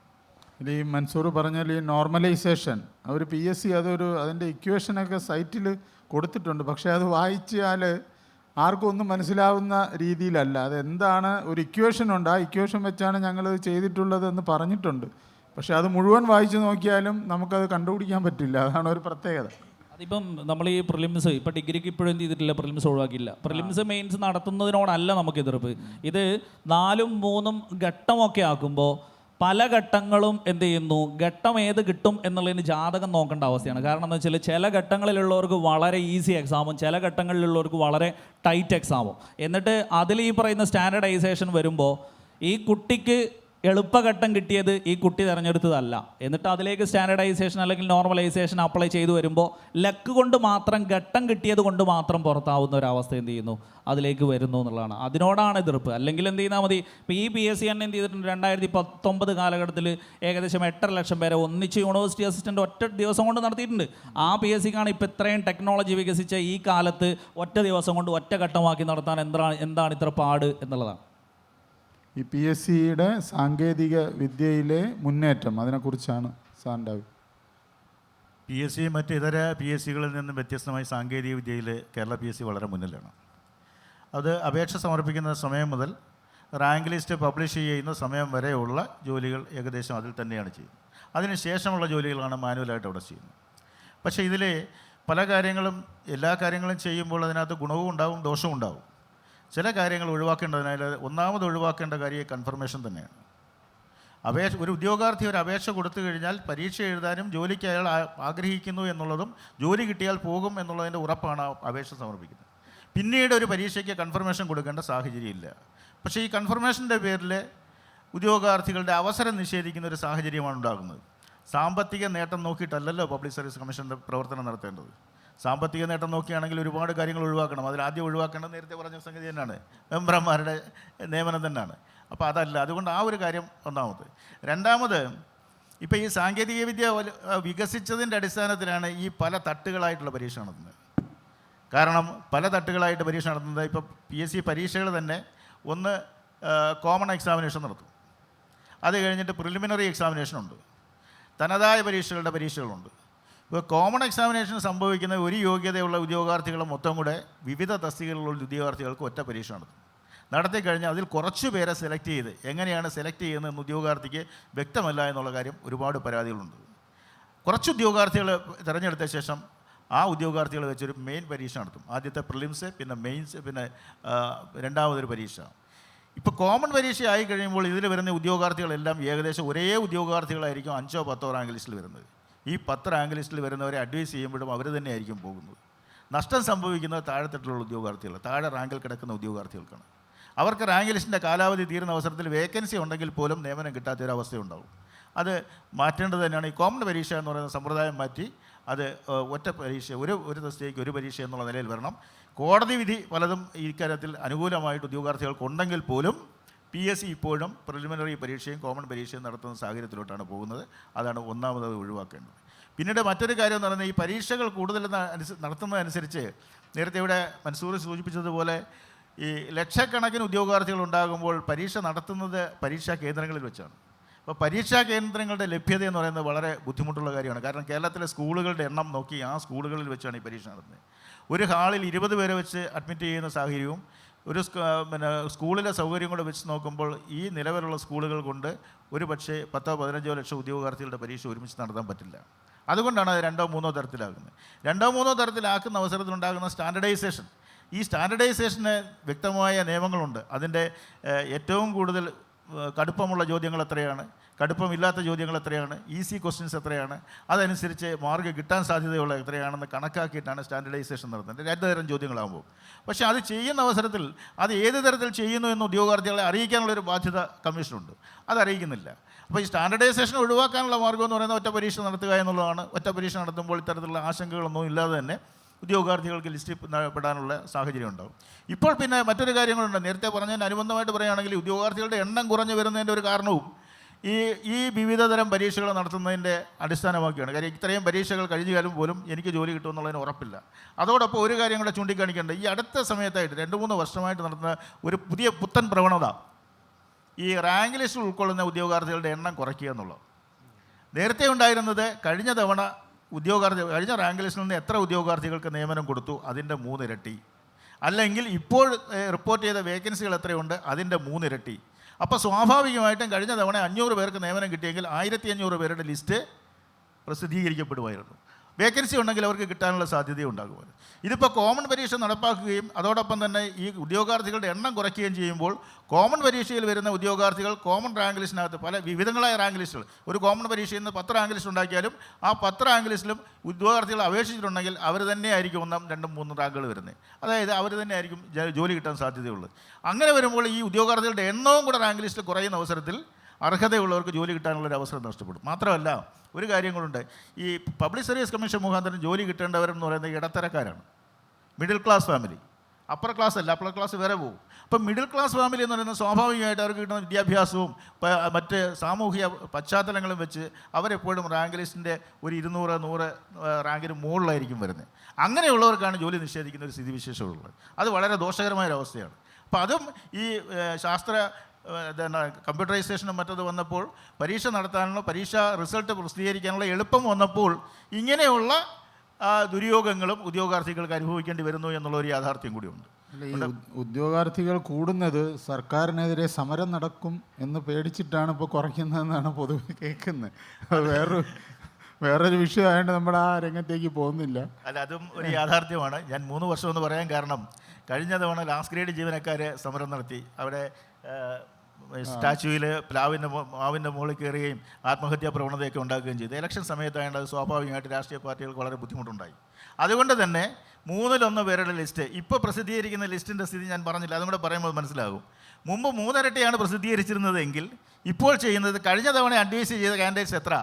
ഈ മൻസൂർ പറഞ്ഞാൽ ഈ നോർമലൈസേഷൻ അവർ PSC അതിൻ്റെ ഇക്വേഷനൊക്കെ സൈറ്റിൽ കൊടുത്തിട്ടുണ്ട്. പക്ഷേ അത് വായിച്ചാൽ ആർക്കും ഒന്നും മനസ്സിലാവുന്ന രീതിയിലല്ല. അതെന്താണ്, ഒരു ഇക്വേഷൻ ഉണ്ട്, ആ ഇക്വേഷൻ വെച്ചാണ് ഞങ്ങളത് ചെയ്തിട്ടുള്ളത് എന്ന് പറഞ്ഞിട്ടുണ്ട്. പക്ഷേ അത് മുഴുവൻ വായിച്ച് നോക്കിയാലും നമുക്കത് കണ്ടുപിടിക്കാൻ പറ്റില്ല. അതാണ് ഒരു പ്രത്യേകത. അതിപ്പം നമ്മൾ ഈ പ്രിലിംസ് ഇപ്പം ഡിഗ്രിക്ക് ഇപ്പോഴും എന്ത് ചെയ്തിട്ടില്ല, പ്രിലിംസ് ഒഴിവാക്കിയില്ല. പ്രിലിംസ് മെയിൻസ് നടത്തുന്നതിനോടല്ല നമുക്ക് എതിർപ്പ്. ഇത് 4ഉം 3ഉം ഘട്ടമൊക്കെ ആക്കുമ്പോൾ പല ഘട്ടങ്ങളും എന്ത് ചെയ്യുന്നു, ഘട്ടം ഏത് കിട്ടും എന്നുള്ളതിന് ജാതകം നോക്കേണ്ട അവസ്ഥയാണ്. കാരണം എന്ന് വെച്ചാൽ ചില ഘട്ടങ്ങളിലുള്ളവർക്ക് വളരെ ഈസി എക്സാമും ചില ഘട്ടങ്ങളിലുള്ളവർക്ക് വളരെ ടൈറ്റ് എക്സാമും. എന്നിട്ട് അതിൽ ഈ പറയുന്ന സ്റ്റാൻഡർഡൈസേഷൻ വരുമ്പോൾ ഈ കുട്ടിക്ക് എളുപ്പഘട്ടം കിട്ടിയത് ഈ കുട്ടി തിരഞ്ഞെടുത്തതല്ല. എന്നിട്ട് അതിലേക്ക് സ്റ്റാൻഡർഡൈസേഷൻ അല്ലെങ്കിൽ നോർമലൈസേഷൻ അപ്ലൈ ചെയ്തു വരുമ്പോൾ ലക്ക് കൊണ്ട് മാത്രം, ഘട്ടം കിട്ടിയത് കൊണ്ട് മാത്രം പുറത്താവുന്ന ഒരവസ്ഥ എന്ത് ചെയ്യുന്നു, അതിലേക്ക് വരുന്നു എന്നുള്ളതാണ്. അതിനോടാണ് എതിർപ്പ്. അല്ലെങ്കിൽ എന്ത് ചെയ്താൽ മതി, ഇപ്പോൾ ഈ PSC തന്നെ എന്ത് ചെയ്തിട്ടുണ്ട്, 2019 കാലഘട്ടത്തിൽ ഏകദേശം 8.5 ലക്ഷം പേരെ ഒന്നിച്ച് യൂണിവേഴ്സിറ്റി അസിസ്റ്റൻ്റ് ഒറ്റ ദിവസം കൊണ്ട് നടത്തിയിട്ടുണ്ട്. ആ PSCക്കാണ് ഇപ്പോൾ ഇത്രയും ടെക്നോളജി വികസിച്ച ഈ കാലത്ത് ഒറ്റ ദിവസം കൊണ്ട് ഒറ്റ ഘട്ടമാക്കി നടത്താൻ എന്താണ് ഇത്ര പാട് എന്നുള്ളതാണ്. ഈ PSCയുടെ സാങ്കേതിക വിദ്യയിലെ മുന്നേറ്റം, അതിനെക്കുറിച്ചാണ് സാറിൻ്റെ PSC മറ്റ് ഇതര PSCകളിൽ നിന്നും വ്യത്യസ്തമായി സാങ്കേതിക വിദ്യയിൽ കേരള PSC വളരെ മുന്നിലാണ്. അത് അപേക്ഷ സമർപ്പിക്കുന്ന സമയം മുതൽ റാങ്ക് ലിസ്റ്റ് പബ്ലിഷ് ചെയ്യുന്ന സമയം വരെയുള്ള ജോലികൾ ഏകദേശം അതിൽ തന്നെയാണ് ചെയ്യുന്നത്. അതിനുശേഷമുള്ള ജോലികളാണ് മാനുവലായിട്ട് അവിടെ ചെയ്യുന്നത്. പക്ഷേ ഇതിൽ പല കാര്യങ്ങളും, എല്ലാ കാര്യങ്ങളും ചെയ്യുമ്പോൾ അതിനകത്ത് ഗുണവും ഉണ്ടാവും ദോഷവും ഉണ്ടാവും. ചില കാര്യങ്ങൾ ഒഴിവാക്കേണ്ടതിനാൽ ഒന്നാമത് ഒഴിവാക്കേണ്ട കാര്യം കൺഫർമേഷൻ തന്നെയാണ്. ഒരു ഉദ്യോഗാർത്ഥി ഒരു അപേക്ഷ കൊടുത്തു കഴിഞ്ഞാൽ പരീക്ഷ എഴുതാനും ജോലിക്ക് അയാൾ ആഗ്രഹിക്കുന്നു എന്നുള്ളതും ജോലി കിട്ടിയാൽ പോകും എന്നുള്ളതിൻ്റെ ഉറപ്പാണ് അപേക്ഷ സമർപ്പിക്കുന്നത്. പിന്നീട് ഒരു പരീക്ഷയ്ക്ക് കൺഫർമേഷൻ കൊടുക്കേണ്ട സാഹചര്യമില്ല. പക്ഷേ ഈ കൺഫർമേഷൻ്റെ പേരിൽ ഉദ്യോഗാർത്ഥികളുടെ അവസരം നിഷേധിക്കുന്ന ഒരു സാഹചര്യമാണ് ഉണ്ടാകുന്നത്. സാമ്പത്തിക നേട്ടം നോക്കിയിട്ടല്ലല്ലോ പബ്ലിക് സർവീസ് കമ്മീഷൻ്റെ പ്രവർത്തനം നടത്തേണ്ടത്. സാമ്പത്തിക നേട്ടം നോക്കിയാണെങ്കിൽ ഒരുപാട് കാര്യങ്ങൾ ഒഴിവാക്കണം. അതിലാദ്യം ഒഴിവാക്കേണ്ടത് നേരത്തെ പറഞ്ഞ സംഗതി തന്നെയാണ്, മെമ്പർമാരുടെ നിയമനം തന്നെയാണ്. അപ്പോൾ അതല്ല, അതുകൊണ്ട് ആ ഒരു കാര്യം ഒന്നാമത്. രണ്ടാമത്, ഇപ്പോൾ ഈ സാങ്കേതികവിദ്യ വികസിച്ചതിൻ്റെ അടിസ്ഥാനത്തിലാണ് ഈ പല തട്ടുകളായിട്ടുള്ള പരീക്ഷ നടത്തുന്നത്. കാരണം പല തട്ടുകളായിട്ട് പരീക്ഷ നടത്തുന്നത്, ഇപ്പോൾ PSC പരീക്ഷകൾ തന്നെ ഒന്ന് കോമൺ എക്സാമിനേഷൻ നടത്തും, അത് കഴിഞ്ഞിട്ട് പ്രിലിമിനറി എക്സാമിനേഷനുണ്ട്, തനതായ പരീക്ഷകളുണ്ട്. ഇപ്പോൾ കോമൺ എക്സാമിനേഷൻ സംഭവിക്കുന്ന ഒരു യോഗ്യതയുള്ള ഉദ്യോഗാർത്ഥികളെ മൊത്തം കൂടെ വിവിധ തസ്തികകളിലുള്ള ഉദ്യോഗാർത്ഥികൾക്ക് ഒറ്റ പരീക്ഷ നടത്തി കഴിഞ്ഞാൽ അതിൽ കുറച്ച് പേരെ സെലക്ട് ചെയ്ത് എങ്ങനെയാണ് സെലക്ട് ചെയ്യുന്നതെന്ന് ഉദ്യോഗാർത്ഥിക്ക് വ്യക്തമല്ല എന്നുള്ള കാര്യം ഒരുപാട് പരാതികളുണ്ട്. കുറച്ച് ഉദ്യോഗാർത്ഥികൾ തിരഞ്ഞെടുത്ത ശേഷം ആ ഉദ്യോഗാർത്ഥികൾ വെച്ചൊരു മെയിൻ പരീക്ഷ നടത്തും. ആദ്യത്തെ പ്രിലിംസ്, പിന്നെ മെയിൻസ്, പിന്നെ രണ്ടാമതൊരു പരീക്ഷ. ഇപ്പോൾ കോമൺ പരീക്ഷ ആയി കഴിയുമ്പോൾ ഇതിൽ വരുന്ന ഉദ്യോഗാർത്ഥികളെല്ലാം ഏകദേശം ഒരേ ഉദ്യോഗാർത്ഥികളായിരിക്കും 5ഓ 10ഓ റാങ്ക് ലിസ്റ്റിൽ വരുന്നത്. ഈ 10 റാങ്ക് ലിസ്റ്റിൽ വരുന്നവരെ അഡ്വൈസ് ചെയ്യുമ്പോഴും അവർ തന്നെയായിരിക്കും പോകുന്നത്. നഷ്ടം സംഭവിക്കുന്നത് താഴെത്തട്ടിലുള്ള ഉദ്യോഗാർത്ഥികൾ, താഴെ റാങ്കിൽ കിടക്കുന്ന ഉദ്യോഗാർത്ഥികൾക്കാണ്. അവർക്ക് റാങ്ക് ലിസ്റ്റിൻ്റെ കാലാവധി തീരുന്ന അവസരത്തിൽ വേക്കൻസി ഉണ്ടെങ്കിൽ പോലും നിയമനം കിട്ടാത്തൊരവസ്ഥയുണ്ടാവും. അത് മാറ്റേണ്ടത് തന്നെയാണ്. ഈ കോമൺ പരീക്ഷ എന്ന് പറയുന്ന സമ്പ്രദായം മാറ്റി അത് ഒറ്റ പരീക്ഷ, ഒരു തസ്തികയ്ക്ക് ഒരു പരീക്ഷ എന്നുള്ള നിലയിൽ വരണം. കോടതി വിധി പലതും ഇക്കാര്യത്തിൽ അനുകൂലമായിട്ട് ഉദ്യോഗാർത്ഥികൾക്ക് ഉണ്ടെങ്കിൽ പോലും PSC ഇപ്പോഴും പ്രിലിമിനറി പരീക്ഷയും കോമൺ പരീക്ഷയും നടത്തുന്ന സാഹചര്യത്തിലോട്ടാണ് പോകുന്നത്. അതാണ് ഒന്നാമത് ഒഴിവാക്കേണ്ടത്. പിന്നീട് മറ്റൊരു കാര്യം എന്ന് പറയുന്നത്, ഈ പരീക്ഷകൾ കൂടുതൽ നടത്തുന്നതനുസരിച്ച് നേരത്തെ ഇവിടെ മൻസൂർ സൂചിപ്പിച്ചതുപോലെ ഈ ലക്ഷക്കണക്കിന് ഉദ്യോഗാർത്ഥികൾ ഉണ്ടാകുമ്പോൾ പരീക്ഷ നടത്തുന്നത് പരീക്ഷാ കേന്ദ്രങ്ങളിൽ വെച്ചാണ്. അപ്പോൾ പരീക്ഷാ കേന്ദ്രങ്ങളുടെ ലഭ്യത എന്ന് പറയുന്നത് വളരെ ബുദ്ധിമുട്ടുള്ള കാര്യമാണ്. കാരണം കേരളത്തിലെ സ്കൂളുകളുടെ എണ്ണം നോക്കി ആ സ്കൂളുകളിൽ വെച്ചാണ് ഈ പരീക്ഷ നടത്തുന്നത്. ഒരു ഹാളിൽ 20 പേരെ വെച്ച് അഡ്മിറ്റ് ചെയ്യുന്ന സാഹചര്യവും ഒരു സ്കൂളിലെ സൗകര്യം കൂടെ വെച്ച് നോക്കുമ്പോൾ ഈ നിലവിലുള്ള സ്കൂളുകൾ കൊണ്ട് ഒരു പക്ഷേ 10-15 ലക്ഷം ഉദ്യോഗാർത്ഥികളുടെ പരീക്ഷ ഒരുമിച്ച് നടത്താൻ പറ്റില്ല. അതുകൊണ്ടാണ് അത് 2-3 തരത്തിലാക്കുന്നത്. 2-3 തരത്തിലാക്കുന്ന അവസരത്തിലുണ്ടാകുന്ന സ്റ്റാൻഡർഡൈസേഷൻ, ഈ സ്റ്റാൻഡർഡൈസേഷന് വ്യക്തമായ നിയമങ്ങളുണ്ട്. അതിൻ്റെ ഏറ്റവും കൂടുതൽ കടുപ്പമുള്ള ചോദ്യങ്ങൾ എത്രയാണ്, കടുപ്പമില്ലാത്ത ചോദ്യങ്ങൾ എത്രയാണ്, ഈസി ക്വസ്റ്റ്യൻസ് എത്രയാണ്, അതനുസരിച്ച് മാർക്ക് കിട്ടാൻ സാധ്യതയുള്ള എത്രയാണെന്ന് കണക്കാക്കിയിട്ടാണ് സ്റ്റാൻഡർഡൈസേഷൻ നടത്തുന്നത് 2 തരം ചോദ്യങ്ങളാകുമ്പോൾ. പക്ഷേ അത് ചെയ്യുന്ന അവസരത്തിൽ അത് ഏത് തരത്തിൽ ചെയ്യുന്നു എന്ന് ഉദ്യോഗാർത്ഥികളെ അറിയിക്കാനുള്ളൊരു ബാധ്യത കമ്മീഷനുണ്ട്. അതറിയിക്കുന്നില്ല. അപ്പോൾ ഈ സ്റ്റാൻഡർഡൈസേഷൻ ഒഴിവാക്കാനുള്ള മാർഗ്ഗം എന്ന് പറയുന്നത് ഒറ്റ പരീക്ഷ നടത്തുക എന്നുള്ളതാണ്. ഒറ്റ പരീക്ഷ നടത്തുമ്പോൾ ഇത്തരത്തിലുള്ള ആശങ്കകളൊന്നും ഇല്ലാതെ തന്നെ ഉദ്യോഗാർത്ഥികൾക്ക് ലിസ്റ്റിൽ പെടാനുള്ള സാഹചര്യം ഉണ്ടാകും. ഇപ്പോൾ പിന്നെ മറ്റൊരു കാര്യങ്ങളുണ്ട്. നേരത്തെ പറഞ്ഞതിന് അനുബന്ധമായിട്ട് പറയുകയാണെങ്കിൽ ഉദ്യോഗാർത്ഥികളുടെ എണ്ണം കുറഞ്ഞു വരുന്നതിൻ്റെ ഒരു കാരണവും ഈ വിവിധതരം പരീക്ഷകൾ നടത്തുന്നതിൻ്റെ അടിസ്ഥാനമാക്കിയാണ്. കാര്യം ഇത്രയും പരീക്ഷകൾ കഴിഞ്ഞാലും പോലും എനിക്ക് ജോലി കിട്ടുമെന്നുള്ളതിന് ഉറപ്പില്ല. അതോടൊപ്പം ഒരു കാര്യം കൂടെ ചൂണ്ടിക്കാണിക്കേണ്ടത്, ഈ അടുത്ത സമയത്തായിട്ട് 2-3 വർഷമായിട്ട് നടത്തുന്ന ഒരു പുത്തൻ പ്രവണത ഈ റാങ്ക് ലിസ്റ്റിൽ ഉൾക്കൊള്ളുന്ന ഉദ്യോഗാർത്ഥികളുടെ എണ്ണം കുറയ്ക്കുക എന്നുള്ളത്. നേരത്തെ ഉണ്ടായിരുന്നത് കഴിഞ്ഞ റാങ്ക് ലിസ്റ്റിൽ നിന്ന് എത്ര ഉദ്യോഗാർത്ഥികൾക്ക് നിയമനം കൊടുത്തു അതിൻ്റെ 3 ഇരട്ടി, അല്ലെങ്കിൽ ഇപ്പോൾ റിപ്പോർട്ട് ചെയ്ത വേക്കൻസികൾ എത്രയുണ്ട് അതിൻ്റെ 3 ഇരട്ടി. അപ്പോൾ സ്വാഭാവികമായിട്ടും കഴിഞ്ഞ തവണ 500 പേർക്ക് നിയമനം കിട്ടിയെങ്കിൽ 1500 പേരുടെ ലിസ്റ്റ് പ്രസിദ്ധീകരിക്കപ്പെടുമായിരുന്നു. വേക്കൻസി ഉണ്ടെങ്കിൽ അവർക്ക് കിട്ടാനുള്ള സാധ്യതയുണ്ടാകുമല്ലോ. ഇതിപ്പോൾ കോമൺ പരീക്ഷ നടപ്പാക്കുകയും അതോടൊപ്പം തന്നെ ഈ ഉദ്യോഗാർത്ഥികളുടെ എണ്ണം കുറയ്ക്കുകയും ചെയ്യുമ്പോൾ കോമൺ പരീക്ഷയിൽ വരുന്ന ഉദ്യോഗാർത്ഥികൾ കോമൺ റാങ്ക് ലിസ്റ്റിനകത്ത് പല വിവിധങ്ങളായ റാങ്ക് ലിസ്റ്റുകൾ, ഒരു കോമൺ പരീക്ഷയിൽ നിന്ന് 10 റാങ്ക് ലിസ്റ്റ് ഉണ്ടാക്കിയാലും ആ 10 റാങ്ക് ലിസ്റ്റിലും ഉദ്യോഗാർത്ഥികൾ അപേക്ഷിച്ചിട്ടുണ്ടെങ്കിൽ അവർ തന്നെയായിരിക്കും 1, 2, 3 റാങ്കുകൾ വരുന്നത്. അതായത് അവർ തന്നെയായിരിക്കും ജോലി കിട്ടാൻ സാധ്യതയുള്ളത്. അങ്ങനെ വരുമ്പോൾ ഈ ഉദ്യോഗാർത്ഥികളുടെ എണ്ണവും കൂടെ റാങ്ക് ലിസ്റ്റിൽ കുറയുന്ന അവസരത്തിൽ അർഹതയുള്ളവർക്ക് ജോലി കിട്ടാനുള്ളൊരു അവസരം നഷ്ടപ്പെടും. മാത്രമല്ല ഒരു കാര്യം കൂടെ, ഈ പബ്ലിക് സർവീസ് കമ്മീഷൻ മുഖാന്തരം ജോലി കിട്ടേണ്ടവരെന്ന് പറയുന്നത് ഇടത്തരക്കാരാണ്, middle class family. Upper class അല്ല, അപ്പർ ക്ലാസ് വേറെ പോകും. അപ്പം മിഡിൽ ക്ലാസ് ഫാമിലി എന്ന് പറയുന്നത് സ്വാഭാവികമായിട്ട് അവർക്ക് കിട്ടുന്ന വിദ്യാഭ്യാസവും മറ്റ് സാമൂഹിക പശ്ചാത്തലങ്ങളും വെച്ച് അവരെപ്പോഴും റാങ്ക് ലിസ്റ്റിൻ്റെ ഒരു 200-100 റാങ്കിന് മുകളിലായിരിക്കും വരുന്നത്. അങ്ങനെയുള്ളവർക്കാണ് ജോലി നിഷേധിക്കുന്ന ഒരു സ്ഥിതിവിശേഷമുള്ളത്. അത് വളരെ ദോഷകരമായൊരവസ്ഥയാണ്. അപ്പോൾ അതും ഈ ശാസ്ത്ര കമ്പ്യൂട്ടറൈസേഷനും മറ്റത് വന്നപ്പോൾ പരീക്ഷ നടത്താനുള്ള പരീക്ഷ റിസൾട്ട് പ്രസിദ്ധീകരിക്കാനുള്ള എളുപ്പം വന്നപ്പോൾ ഇങ്ങനെയുള്ള ദുര്യോഗങ്ങളും ഉദ്യോഗാർത്ഥികൾക്ക് അനുഭവിക്കേണ്ടി വരുന്നു എന്നുള്ള ഒരു യാഥാർത്ഥ്യം കൂടിയുണ്ട്. ഉദ്യോഗാർത്ഥികൾ കൂടുന്നത് സർക്കാരിനെതിരെ സമരം നടക്കും എന്ന് പേടിച്ചിട്ടാണ് ഇപ്പോൾ കുറയ്ക്കുന്നതെന്നാണ് പൊതുവെ കേൾക്കുന്നത്. വേറൊരു വിഷയമായതുകൊണ്ട് നമ്മൾ ആ രംഗത്തേക്ക് പോകുന്നില്ല. അല്ല, അതും ഒരു യാഥാർത്ഥ്യമാണ്. ഞാൻ 3 വർഷം എന്ന് പറയാൻ കാരണം, കഴിഞ്ഞ തവണ ലാസ്റ്റ് ഗ്രേഡ് ജീവനക്കാർ സമരം നടത്തി. അവിടെ സ്റ്റാച്യൂവിൽ മാവിൻ്റെ മുകളിൽ കയറുകയും ആത്മഹത്യാ പ്രവണതയൊക്കെ ഉണ്ടാക്കുകയും ചെയ്തു. ഇലക്ഷൻ സമയത്തായതുകൊണ്ട് അത് സ്വാഭാവികമായിട്ട് രാഷ്ട്രീയ പാർട്ടികൾക്ക് വളരെ ബുദ്ധിമുട്ടുണ്ടായി. അതുകൊണ്ട് തന്നെ 1/3 പേരുടെ ലിസ്റ്റ് ഇപ്പോൾ പ്രസിദ്ധീകരിക്കുന്ന ലിസ്റ്റിൻ്റെ സ്ഥിതി ഞാൻ പറഞ്ഞില്ല, അതും കൂടെ പറയുമ്പോൾ മനസ്സിലാകും. മുമ്പ് 3 ഇരട്ടിയാണ് പ്രസിദ്ധീകരിച്ചിരുന്നതെങ്കിൽ ഇപ്പോൾ ചെയ്യുന്നത്, കഴിഞ്ഞ തവണ അഡ്വൈസ് ചെയ്ത കാൻഡിഡേറ്റ്സ് എത്ര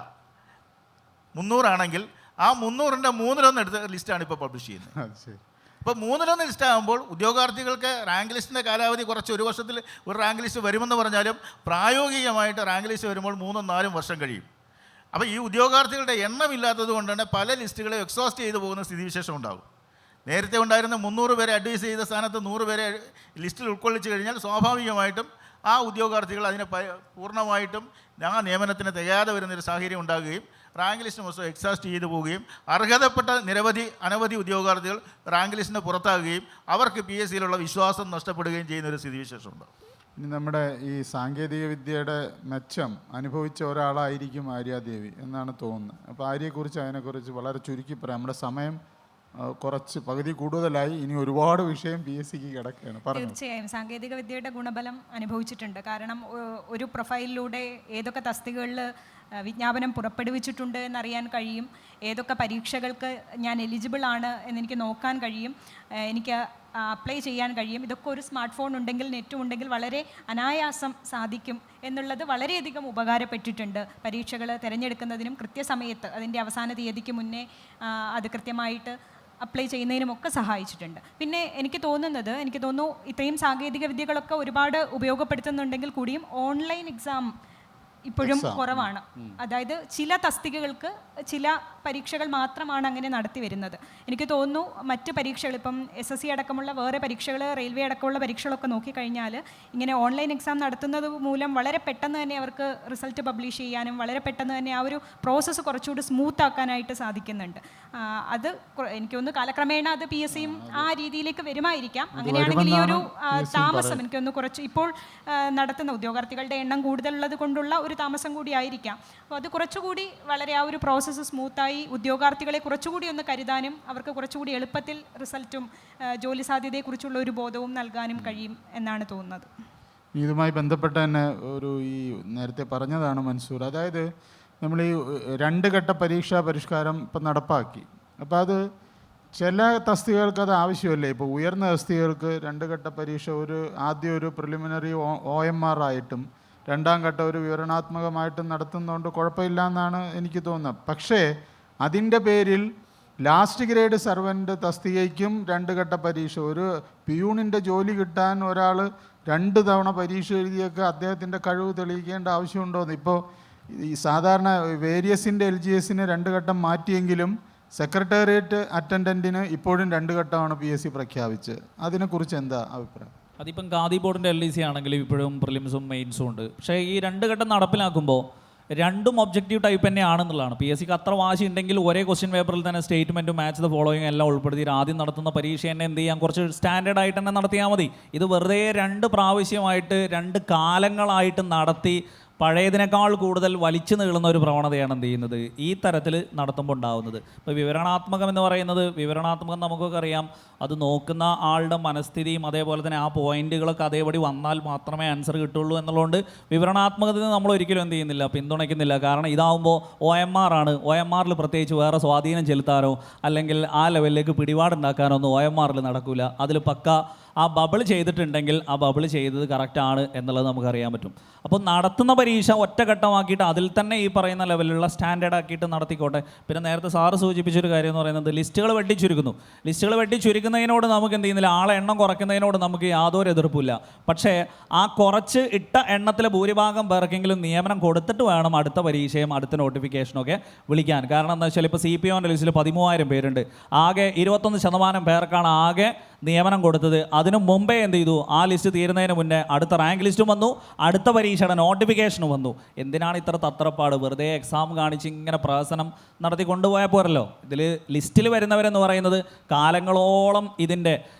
300 ആണെങ്കിൽ ആ 300ൻ്റെ 1/3 എടുത്ത ലിസ്റ്റാണ് ഇപ്പോൾ പബ്ലിഷ് ചെയ്യുന്നത്. ഇപ്പോൾ 1/3 ലിസ്റ്റ് ആകുമ്പോൾ ഉദ്യോഗാർത്ഥികൾക്ക് റാങ്ക് ലിസ്റ്റിൻ്റെ കാലാവധി കുറച്ച് 1 വർഷത്തിൽ ഒരു റാങ്ക് ലിസ്റ്റ് വരുമെന്ന് പറഞ്ഞാലും പ്രായോഗികമായിട്ട് റാങ്ക് ലിസ്റ്റ് വരുമ്പോൾ 3-4 വർഷം കഴിയും. അപ്പോൾ ഈ ഉദ്യോഗാർത്ഥികളുടെ എണ്ണമില്ലാത്തത് കൊണ്ടാണ് പല ലിസ്റ്റുകളെ എക്സോസ്റ്റ് ചെയ്തു പോകുന്ന സ്ഥിതിവിശേഷം ഉണ്ടാകും. നേരത്തെ ഉണ്ടായിരുന്ന 300 പേരെ അഡ്വൈസ് ചെയ്ത സ്ഥാനത്ത് 100 പേരെ ലിസ്റ്റിൽ ഉൾക്കൊള്ളിച്ച് കഴിഞ്ഞാൽ സ്വാഭാവികമായിട്ടും ആ ഉദ്യോഗാർത്ഥികൾ അതിനെ പൂർണ്ണമായിട്ടും ആ നിയമനത്തിന് തികയാതെ വരുന്നൊരു സാഹചര്യം ഉണ്ടാകുകയും റാങ്ക് ലിസ്റ്റ് മൊത്തം എക്സോസ്റ്റ് ചെയ്തു പോവുകയും അർഹതപ്പെട്ട അനവധി ഉദ്യോഗാർത്ഥികൾ റാങ്ക് ലിസ്റ്റിന് പുറത്താകുകയും അവർക്ക് PSCയിലുള്ള വിശ്വാസം നഷ്ടപ്പെടുകയും ചെയ്യുന്നൊരു സ്ഥിതിവിശേഷം ഉണ്ടാകും. ഇനി നമ്മുടെ ഈ സാങ്കേതിക വിദ്യയുടെ മെച്ചം അനുഭവിച്ച ഒരാളായിരിക്കും ആര്യാദേവി എന്നാണ് തോന്നുന്നത്. അപ്പോൾ ആര്യയെക്കുറിച്ച് അതിനെക്കുറിച്ച് വളരെ ചുരുക്കി പറയാം. നമ്മുടെ സമയം കുറച്ച് പകുതി കൂടുതലായി, ഇനി ഒരുപാട് വിഷയം PSCക്ക് കിടക്കുകയാണ്. തീർച്ചയായും സാങ്കേതിക വിദ്യയുടെ ഗുണബലം അനുഭവിച്ചിട്ടുണ്ട്. കാരണം ഒരു പ്രൊഫൈലിലൂടെ ഏതൊക്കെ തസ്തികകളിൽ വിജ്ഞാപനം പുറപ്പെടുവിച്ചിട്ടുണ്ട് എന്നറിയാൻ കഴിയും, ഏതൊക്കെ പരീക്ഷകൾക്ക് ഞാൻ എലിജിബിൾ ആണ് എന്നെനിക്ക് നോക്കാൻ കഴിയും, എനിക്ക് അപ്ലൈ ചെയ്യാൻ കഴിയും. ഇതൊക്കെ ഒരു സ്മാർട്ട് ഫോൺ ഉണ്ടെങ്കിൽ, നെറ്റും ഉണ്ടെങ്കിൽ വളരെ അനായാസം സാധിക്കും എന്നുള്ളത് വളരെയധികം ഉപകാരപ്പെട്ടിട്ടുണ്ട്. പരീക്ഷകൾ തിരഞ്ഞെടുക്കുന്നതിനും കൃത്യസമയത്ത് അതിൻ്റെ അവസാന തീയതിക്ക് മുന്നേ അത് കൃത്യമായിട്ട് അപ്ലൈ ചെയ്യുന്നതിനുമൊക്കെ സഹായിച്ചിട്ടുണ്ട്. പിന്നെ എനിക്ക് തോന്നുന്നു ഇത്രയും സാങ്കേതിക വിദ്യകളൊക്കെ ഒരുപാട് ഉപയോഗപ്പെടുത്തുന്നുണ്ടെങ്കിൽ കൂടിയും ഓൺലൈൻ എക്സാം ഇപ്പോഴും കുറവാണ്. അതായത് ചില തസ്തികകൾക്ക് ചില പരീക്ഷകൾ മാത്രമാണ് അങ്ങനെ നടത്തി വരുന്നത്. എനിക്ക് തോന്നുന്നു മറ്റ് പരീക്ഷകൾ, ഇപ്പം SSC അടക്കമുള്ള വേറെ പരീക്ഷകൾ, റെയിൽവേ അടക്കമുള്ള പരീക്ഷകളൊക്കെ നോക്കിക്കഴിഞ്ഞാൽ ഇങ്ങനെ ഓൺലൈൻ എക്സാം നടത്തുന്നത് മൂലം വളരെ പെട്ടെന്ന് തന്നെ അവർക്ക് റിസൾട്ട് പബ്ലിഷ് ചെയ്യാനും വളരെ പെട്ടെന്ന് തന്നെ ആ ഒരു പ്രോസസ്സ് കുറച്ചുകൂടി സ്മൂത്ത് ആക്കാനായിട്ട് സാധിക്കുന്നുണ്ട്. അത് എനിക്ക് തോന്നുന്നു കാലക്രമേണ അത് PSCയും ആ രീതിയിലേക്ക് വരുമായിരിക്കാം. അങ്ങനെയാണെങ്കിൽ ഈ ഒരു താമസം എനിക്കൊന്ന് കുറച്ച് ഇപ്പോൾ നടത്തുന്ന ഉദ്യോഗാർത്ഥികളുടെ എണ്ണം കൂടുതലുള്ളത് കൊണ്ടുള്ള ഒരു താമസം കൂടി ആയിരിക്കാം. അപ്പോൾ അത് കുറച്ചുകൂടി വളരെ ആ ഒരു പ്രോസസ്സ് സ്മൂത്തായി ഉദ്യോഗാർത്ഥികളെ കുറച്ചുകൂടി ഒന്ന് കരുതാനും അവർക്ക് കുറച്ചുകൂടി എളുപ്പത്തിൽ റിസൾട്ടും ജോലി സാധ്യതയെക്കുറിച്ചുള്ള ഒരു ബോധവും നൽകാനും കഴിയും എന്നാണ് തോന്നുന്നത്. ഇതുമായി ബന്ധപ്പെട്ട തന്നെ ഈ നേരത്തെ പറഞ്ഞതാണ് മൻസൂർ. അതായത് നമ്മൾ ഈ 2 ഘട്ട പരീക്ഷാ പരിഷ്കാരം ഇപ്പം നടപ്പാക്കി. അപ്പോൾ അത് ചില തസ്തികകൾക്ക് അത് ആവശ്യമല്ലേ. ഇപ്പോൾ ഉയർന്ന തസ്തികകൾക്ക് 2 ഘട്ട പരീക്ഷ ആദ്യം ഒരു പ്രിലിമിനറി OMR ആയിട്ടും 2ാം ഘട്ടം ഒരു വിവരണാത്മകമായിട്ടും നടത്തുന്നതുകൊണ്ട് കുഴപ്പമില്ല എന്നാണ് എനിക്ക് തോന്നുന്നത്. പക്ഷേ അതിൻ്റെ പേരിൽ ലാസ്റ്റ് ഗ്രേഡ് സർവൻ്റ് തസ്തികയ്ക്കും 2 ഘട്ട പരീക്ഷ, ഒരു പിയൂണിൻ്റെ ജോലി കിട്ടാൻ ഒരാൾ 2 തവണ പരീക്ഷ എഴുതിയൊക്കെ അദ്ദേഹത്തിൻ്റെ കഴിവ് തെളിയിക്കേണ്ട ആവശ്യമുണ്ടോയെന്ന്. ഇപ്പോൾ ഈ സാധാരണ വേരിയസിൻ്റെ LGSന് 2 ഘട്ടം മാറ്റിയെങ്കിലും സെക്രട്ടേറിയറ്റ് അറ്റൻഡൻറ്റിന് ഇപ്പോഴും 2 ഘട്ടമാണ് PSC പ്രഖ്യാപിച്ചത്. അതിനെക്കുറിച്ച് എന്താ അഭിപ്രായം? അതിപ്പം ഖാദി ബോർഡിൻ്റെ LDC ആണെങ്കിലും ഇപ്പോഴും പ്രിലിംസും മെയിൻസും ഉണ്ട്. പക്ഷേ ഈ 2 ഘട്ടം നടപ്പിലാക്കുമ്പോൾ 2ഉം ഒബ്ജക്റ്റീവ് ടൈപ്പ് തന്നെയാണെന്നുള്ളതാണ്. PSCക്ക് അത്ര വാശി ഉണ്ടെങ്കിൽ ഒരേ ക്വസ്റ്റ്യൻ പേപ്പറിൽ തന്നെ സ്റ്റേറ്റ്മെൻറ്റും മാച്ച് ദ ഫോളോയിങ് എല്ലാം ഉൾപ്പെടുത്തി ആദ്യം നടത്തുന്ന പരീക്ഷ തന്നെ എന്ത് ചെയ്യാം, കുറച്ച് സ്റ്റാൻഡേർഡ് ആയിട്ട് തന്നെ നടത്തിയാൽ മതി. ഇത് വെറുതെ 2 പ്രാവശ്യമായിട്ട് 2 കാലങ്ങളായിട്ട് നടത്തി പഴയതിനേക്കാൾ കൂടുതൽ വലിച്ചു നീളുന്ന ഒരു പ്രവണതയാണ് എന്ത് ചെയ്യുന്നത് ഈ തരത്തിൽ നടത്തുമ്പോൾ ഉണ്ടാകുന്നത്. ഇപ്പോൾ വിവരണാത്മകം എന്ന് പറയുന്നത്, വിവരണാത്മകം നമുക്കൊക്കെ അറിയാം, അത് നോക്കുന്ന ആളുടെ മനസ്ഥിതിയും അതേപോലെ തന്നെ ആ പോയിന്റുകളൊക്കെ അതേപടി വന്നാൽ മാത്രമേ ആൻസർ കിട്ടുള്ളൂ എന്നുള്ളതുകൊണ്ട് വിവരണാത്മകത്തിന് നമ്മൾ ഒരിക്കലും എന്ത് ചെയ്യുന്നില്ല, പിന്തുണയ്ക്കുന്നില്ല. കാരണം ഇതാവുമ്പോൾ OMR ആണ്. OMRൽ പ്രത്യേകിച്ച് വേറെ സ്വാധീനം ചെലുത്താനോ അല്ലെങ്കിൽ ആ ലെവലിലേക്ക് പിടിപാടുണ്ടാക്കാനോ ഒന്നും OMRൽ നടക്കില്ല. അതിൽ പക്ക ആ ബബിൾ ചെയ്തിട്ടുണ്ടെങ്കിൽ ആ ബബിൾ ചെയ്തത് കറക്റ്റാണ് എന്നുള്ളത് നമുക്കറിയാൻ പറ്റും. അപ്പോൾ നടത്തുന്ന പരീക്ഷ ഒറ്റഘട്ടമാക്കിയിട്ട് അതിൽ തന്നെ ഈ പറയുന്ന ലെവലിലുള്ള സ്റ്റാൻഡേർഡ് ആക്കിയിട്ട് നടത്തിക്കോട്ടെ. പിന്നെ നേരത്തെ സാറ് സൂചിപ്പിച്ചൊരു കാര്യം എന്ന് പറയുന്നത് ലിസ്റ്റുകൾ വെട്ടിച്ചുരുക്കുന്നു. ലിസ്റ്റുകൾ വെട്ടിച്ചുരുക്കുന്നതിനോട് നമുക്ക് എന്ത് ചെയ്യുന്നില്ല, ആളെ എണ്ണം കുറയ്ക്കുന്നതിനോട് നമുക്ക് യാതൊരു എതിർപ്പില്ല. പക്ഷേ ആ കുറച്ച് ഇട്ട എണ്ണത്തിലെ ഭൂരിഭാഗം പേർക്കെങ്കിലും നിയമനം കൊടുത്തിട്ട് വേണം അടുത്ത പരീക്ഷയും അടുത്ത നോട്ടിഫിക്കേഷനും ഒക്കെ വിളിക്കാൻ. കാരണം എന്താ വെച്ചാൽ ഇപ്പോൾ CPOൻ്റെ ലിസ്റ്റിൽ 13,000 പേരുണ്ട്. ആകെ 21% പേർക്കാണ് ആകെ നിയമനം കൊടുത്തത്. അതിനു മുമ്പേ എന്ത് ചെയ്തു, ആ ലിസ്റ്റ് തീരുന്നതിന് മുന്നേ അടുത്ത റാങ്ക് ലിസ്റ്റും വന്നു, അടുത്ത പരീക്ഷയുടെ നോട്ടിഫിക്കേഷനും വന്നു. എന്തിനാണ് ഇത്ര തത്രപ്പാട്? വെറുതെ എക്സാം കാണിച്ച് ഇങ്ങനെ പ്രഹസനം നടത്തി കൊണ്ടുപോയാൽ പോരല്ലോ. ഇതിൽ ലിസ്റ്റിൽ വരുന്നവരെന്ന് പറയുന്നത് കാലങ്ങളോളം ഇതിൻ്റെ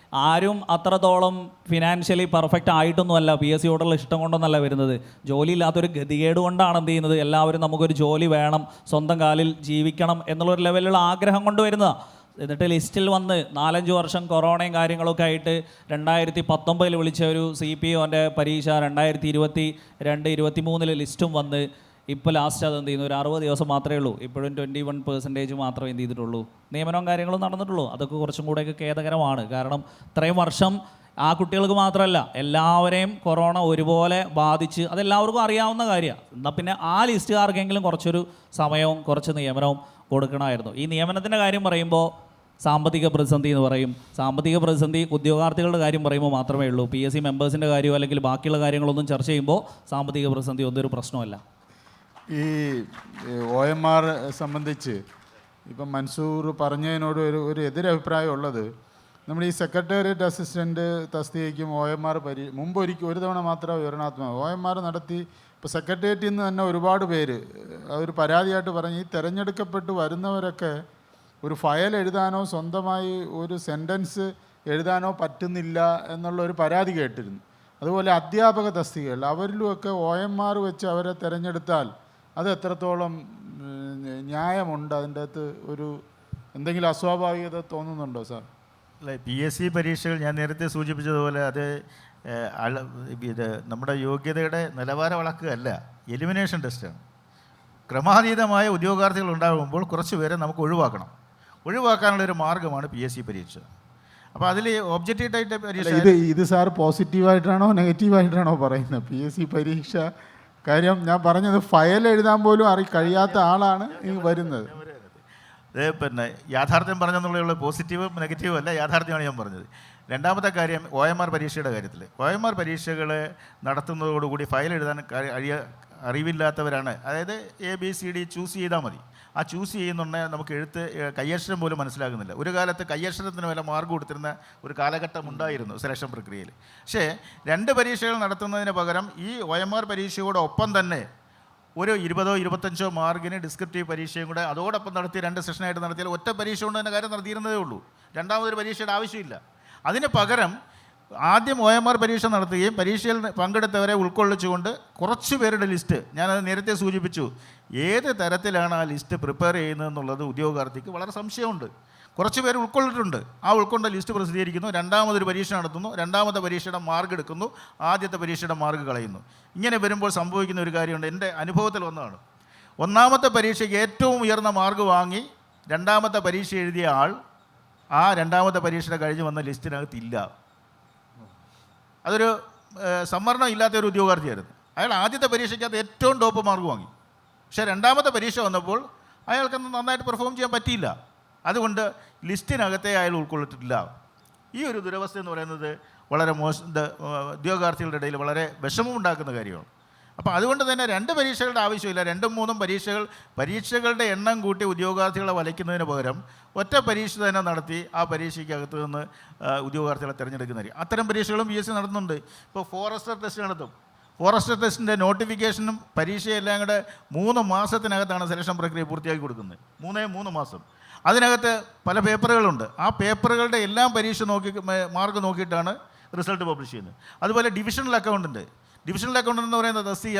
ആരും അത്രത്തോളം ഫിനാൻഷ്യലി പെർഫെക്റ്റ് ആയിട്ടൊന്നുമല്ല, PSCയോടുള്ള ഇഷ്ടം കൊണ്ടൊന്നല്ല വരുന്നത്. ജോലിയില്ലാത്തൊരു ഗതികേട് കൊണ്ടാണ് എന്ത് ചെയ്യുന്നത്, എല്ലാവരും നമുക്കൊരു ജോലി വേണം, സ്വന്തം കാലിൽ ജീവിക്കണം എന്നുള്ളൊരു ലെവലിലുള്ള ആഗ്രഹം കൊണ്ട് വരുന്നതാണ്. എന്നിട്ട് ലിസ്റ്റിൽ വന്ന് 4-5 വർഷം കൊറോണയും കാര്യങ്ങളൊക്കെ ആയിട്ട് 2019 വിളിച്ച ഒരു CPOൻ്റെ പരീക്ഷ 2022-23 ലിസ്റ്റും വന്ന് ഇപ്പോൾ ലാസ്റ്റ് അത് എന്ത് ചെയ്യുന്നു, ഒരു 60 ദിവസം മാത്രമേ ഉള്ളൂ. ഇപ്പോഴും 21% മാത്രമേ എന്ത് ചെയ്തിട്ടുള്ളൂ, നിയമനവും കാര്യങ്ങളും നടന്നിട്ടുള്ളൂ. അതൊക്കെ കുറച്ചും കൂടെയൊക്കെ ഖേദകരമാണ്. കാരണം ഇത്രയും വർഷം ആ കുട്ടികൾക്ക് മാത്രമല്ല എല്ലാവരെയും കൊറോണ ഒരുപോലെ ബാധിച്ച് അതെല്ലാവർക്കും അറിയാവുന്ന കാര്യമാണ്. എന്നാൽ പിന്നെ ആ ലിസ്റ്റുകാർക്കെങ്കിലും കുറച്ചൊരു സമയവും കുറച്ച് നിയമനവും കൊടുക്കണമായിരുന്നു. ഈ നിയമനത്തിൻ്റെ കാര്യം പറയുമ്പോൾ സാമ്പത്തിക പ്രതിസന്ധി എന്ന് പറയും. സാമ്പത്തിക പ്രതിസന്ധി ഉദ്യോഗാർത്ഥികളുടെ കാര്യം പറയുമ്പോൾ മാത്രമേ ഉള്ളൂ. PSC മെമ്പേഴ്സിൻ്റെ കാര്യമോ അല്ലെങ്കിൽ ബാക്കിയുള്ള കാര്യങ്ങളൊന്നും ചർച്ച ചെയ്യുമ്പോൾ സാമ്പത്തിക പ്രതിസന്ധി ഒന്നും ഒരു പ്രശ്നമല്ല. ഈ OMR സംബന്ധിച്ച് ഇപ്പം മൻസൂർ പറഞ്ഞതിനോട് ഒരു എതിരഭിപ്രായം ഉള്ളത്, നമ്മൾ ഈ സെക്രട്ടേറിയറ്റ് അസിസ്റ്റൻ്റ് തസ്തികയ്ക്കും OMR മുമ്പ് ഒരു തവണ മാത്രമേ വിവരണാത്മക OMR നടത്തി. ഇപ്പോൾ സെക്രട്ടേറിയറ്റിൽ നിന്ന് തന്നെ ഒരുപാട് പേര് അതൊരു പരാതിയായിട്ട് പറഞ്ഞ് ഈ തിരഞ്ഞെടുക്കപ്പെട്ട് വരുന്നവരൊക്കെ ഒരു ഫയൽ എഴുതാനോ സ്വന്തമായി ഒരു സെൻറ്റൻസ് എഴുതാനോ പറ്റുന്നില്ല എന്നുള്ളൊരു പരാതി കേട്ടിരുന്നു. അതുപോലെ അധ്യാപക തസ്തികകൾ അവരിലുമൊക്കെ OMR വെച്ച് അവരെ തിരഞ്ഞെടുത്താൽ അത് എത്രത്തോളം ന്യായമുണ്ട്? അതിൻ്റെ അകത്ത് ഒരു എന്തെങ്കിലും അസ്വാഭാവികത തോന്നുന്നുണ്ടോ സാർ? അല്ല, PSC പരീക്ഷകൾ ഞാൻ നേരത്തെ സൂചിപ്പിച്ചതുപോലെ അത് ഇത് നമ്മുടെ യോഗ്യതയുടെ നിലവാരം അളക്കുകയല്ല, എലിമിനേഷൻ ടെസ്റ്റാണ്. ക്രമാതീതമായ ഉദ്യോഗാർത്ഥികൾ ഉണ്ടാകുമ്പോൾ കുറച്ച് പേരെ നമുക്ക് ഒഴിവാക്കാനുള്ളൊരു മാർഗ്ഗമാണ് PSC പരീക്ഷ. അപ്പോൾ അതിൽ ഒബ്ജക്റ്റീവ് ടൈപ്പ് പരീക്ഷ ഇത് സാർ പോസിറ്റീവായിട്ടാണോ നെഗറ്റീവായിട്ടാണോ പറയുന്നത്? PSC പരീക്ഷ കാര്യം ഞാൻ പറഞ്ഞത് ഫയൽ എഴുതാൻ പോലും കഴിയാത്ത ആളാണ് ഈ വരുന്നത്. അത് പിന്നെ യാഥാർത്ഥ്യം പറഞ്ഞെന്നുള്ള പോസിറ്റീവും നെഗറ്റീവും അല്ല, യാഥാർത്ഥ്യമാണ് ഞാൻ പറഞ്ഞത്. രണ്ടാമത്തെ കാര്യം OMR പരീക്ഷയുടെ കാര്യത്തിൽ OMR പരീക്ഷകൾ നടത്തുന്നതോടുകൂടി ഫയൽ എഴുതാൻ അറിവില്ലാത്തവരാണ്. അതായത് ABCD ചൂസ് ചെയ്താൽ മതി. ആ ചൂസ് ചെയ്യുന്നുണ്ടെങ്കിൽ നമുക്ക് കയ്യക്ഷരം പോലും മനസ്സിലാകുന്നില്ല. ഒരു കാലത്ത് കയ്യക്ഷരത്തിന് വല്ല മാർക്ക് കൊടുത്തിരുന്ന ഒരു കാലഘട്ടം ഉണ്ടായിരുന്നു സെലക്ഷൻ പ്രക്രിയയിൽ. പക്ഷേ 2 പരീക്ഷകൾ നടത്തുന്നതിന് പകരം ഈ OMR പരീക്ഷയോടൊപ്പം തന്നെ ഒരു 20-25 മാർക്കിന് ഡിസ്ക്രിപ്റ്റീവ് പരീക്ഷയും കൂടെ അതോടൊപ്പം നടത്തി 2 സെഷനായിട്ട് നടത്തിയാൽ ഒറ്റ പരീക്ഷ കൊണ്ട് തന്നെ കാര്യം നടത്തിയിരുന്നതേ ഉള്ളൂ. രണ്ടാമതൊരു പരീക്ഷയുടെ ആവശ്യമില്ല. അതിന് പകരം ആദ്യം OMR പരീക്ഷ നടത്തുകയും പരീക്ഷയിൽ പങ്കെടുത്തവരെ ഉൾക്കൊള്ളിച്ചുകൊണ്ട് കുറച്ച് പേരുടെ ലിസ്റ്റ്, ഞാനത് നേരത്തെ സൂചിപ്പിച്ചു, ഏത് തരത്തിലാണ് ആ ലിസ്റ്റ് പ്രിപ്പയർ ചെയ്യുന്നതെന്നുള്ളത് ഉദ്യോഗാർത്ഥിക്ക് വളരെ സംശയമുണ്ട്. കുറച്ച് പേര് ഉൾക്കൊള്ളിട്ടുണ്ട്. ആ ഉൾക്കൊണ്ട ലിസ്റ്റ് പ്രസിദ്ധീകരിക്കുന്നു, രണ്ടാമതൊരു പരീക്ഷ നടത്തുന്നു, രണ്ടാമത്തെ പരീക്ഷയുടെ മാർക്ക് എടുക്കുന്നു, ആദ്യത്തെ പരീക്ഷയുടെ മാർക്ക് കളയുന്നു. ഇങ്ങനെ വരുമ്പോൾ സംഭവിക്കുന്ന ഒരു കാര്യമുണ്ട്, എൻ്റെ അനുഭവത്തിൽ വന്നതാണ്. ഒന്നാമത്തെ പരീക്ഷയ്ക്ക് ഏറ്റവും ഉയർന്ന മാർക്ക് വാങ്ങി രണ്ടാമത്തെ പരീക്ഷ എഴുതിയ ആൾ ആ രണ്ടാമത്തെ പരീക്ഷയുടെ കഴിഞ്ഞ് വന്ന ലിസ്റ്റിനകത്തില്ല. അതൊരു സംവരണം ഇല്ലാത്ത ഒരു ഉദ്യോഗാർത്ഥിയായിരുന്നു. അയാൾ ആദ്യത്തെ പരീക്ഷയ്ക്കകത്ത് ഏറ്റവും ടോപ്പ് മാർക്ക് വാങ്ങി. പക്ഷേ രണ്ടാമത്തെ പരീക്ഷ വന്നപ്പോൾ അയാൾക്കൊന്നും നന്നായിട്ട് പെർഫോം ചെയ്യാൻ പറ്റിയില്ല. അതുകൊണ്ട് ലിസ്റ്റിനകത്തെ അയാൾ ഉൾക്കൊള്ളിട്ടില്ല. ഈ ഒരു ദുരവസ്ഥ എന്ന് പറയുന്നത് വളരെ ഉദ്യോഗാർത്ഥികളുടെ ഇടയിൽ വളരെ വിഷമമുണ്ടാക്കുന്ന കാര്യമാണ്. അപ്പോൾ അതുകൊണ്ട് തന്നെ 2 പരീക്ഷകളുടെ ആവശ്യമില്ല. 2-3 പരീക്ഷകളുടെ എണ്ണം കൂട്ടി ഉദ്യോഗാർത്ഥികളെ വലയ്ക്കുന്നതിന് പകരം ഒറ്റ പരീക്ഷ തന്നെ നടത്തി ആ പരീക്ഷയ്ക്കകത്ത് നിന്ന് ഉദ്യോഗാർത്ഥികളെ തിരഞ്ഞെടുക്കുന്നതായിരിക്കും. അത്തരം പരീക്ഷകളും PSC നടത്തുന്നുണ്ട്. ഇപ്പോൾ ഫോറസ്റ്റർ ടെസ്റ്റ് നടത്തും. ഫോറസ്റ്റർ ടെസ്റ്റിൻ്റെ നോട്ടിഫിക്കേഷനും പരീക്ഷയെല്ലാം കൂടെ 3 മാസത്തിനകത്താണ് സെലക്ഷൻ പ്രക്രിയ പൂർത്തിയാക്കി കൊടുക്കുന്നത്. 3 മാസം. അതിനകത്ത് പല പേപ്പറുകളുണ്ട്. ആ പേപ്പറുകളുടെ എല്ലാം പരീക്ഷ മാർക്ക് നോക്കിയിട്ടാണ് റിസൾട്ട് പബ്ലിഷ് ചെയ്യുന്നത്. അതുപോലെ ഡിവിഷണൽ അക്കൗണ്ടൻറ്റ് എന്ന് പറയുന്നത് തസ്തിക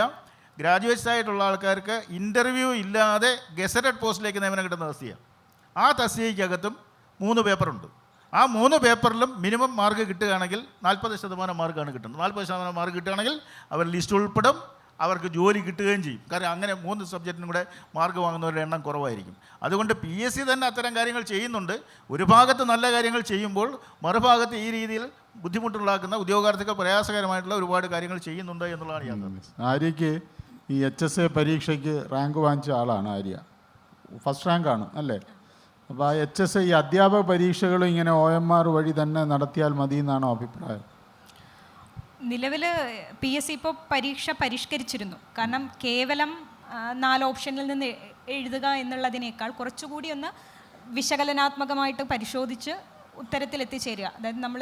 ഗ്രാജുവേറ്റ്സ് ആയിട്ടുള്ള ആൾക്കാർക്ക് ഇൻ്റർവ്യൂ ഇല്ലാതെ ഗസറ്റഡ് പോസ്റ്റിലേക്ക് നിയമനം കിട്ടുന്ന തസ്തിക. ആ തസ്തികയ്ക്കകത്തും 3 പേപ്പറുണ്ട്. ആ 3 പേപ്പറിലും മിനിമം മാർക്ക് കിട്ടുകയാണെങ്കിൽ 40% മാർക്കാണ് കിട്ടുന്നത്. 40% മാർക്ക് കിട്ടുകയാണെങ്കിൽ അവർ ലിസ്റ്റ് ഉൾപ്പെടും. അവർക്ക് ജോലി കിട്ടുകയും ചെയ്യും. കാരണം അങ്ങനെ 3 സബ്ജക്റ്റിനും കൂടെ മാർക്ക് വാങ്ങുന്നവരുടെ എണ്ണം കുറവായിരിക്കും. അതുകൊണ്ട് PSC തന്നെ അത്തരം കാര്യങ്ങൾ ചെയ്യുന്നുണ്ട്. ഒരു ഭാഗത്ത് നല്ല കാര്യങ്ങൾ ചെയ്യുമ്പോൾ മറുഭാഗത്ത് ഈ രീതിയിൽ ബുദ്ധിമുട്ടുണ്ടാക്കുന്ന ഉദ്യോഗാർത്ഥികൾ പ്രയാസകരമായിട്ടുള്ള ഒരുപാട് കാര്യങ്ങൾ ചെയ്യുന്നുണ്ട് എന്നുള്ളതാണ് യാഥാർത്ഥ്യം. ആര്യയ്ക്ക് ഈ HSA പരീക്ഷയ്ക്ക് റാങ്ക് വാങ്ങിച്ച ആളാണ് ആര്യ, ഫസ്റ്റ് റാങ്കാണ് അല്ലേ? അപ്പോൾ ആ HSA ഈ അധ്യാപക പരീക്ഷകളും ഇങ്ങനെ OMR വഴി തന്നെ നടത്തിയാൽ മതി എന്നാണോ അഭിപ്രായം? നിലവിൽ PSC ഇപ്പോൾ പരീക്ഷ പരിഷ്കരിച്ചിരുന്നു. കാരണം കേവലം 4 ഓപ്ഷനിൽ നിന്ന് എഴുതുക എന്നുള്ളതിനേക്കാൾ കുറച്ചുകൂടി ഒന്ന് വിശകലനാത്മകമായിട്ട് പരിശോധിച്ച് ഉത്തരത്തിൽ എത്തിച്ചേരുക. അതായത് നമ്മൾ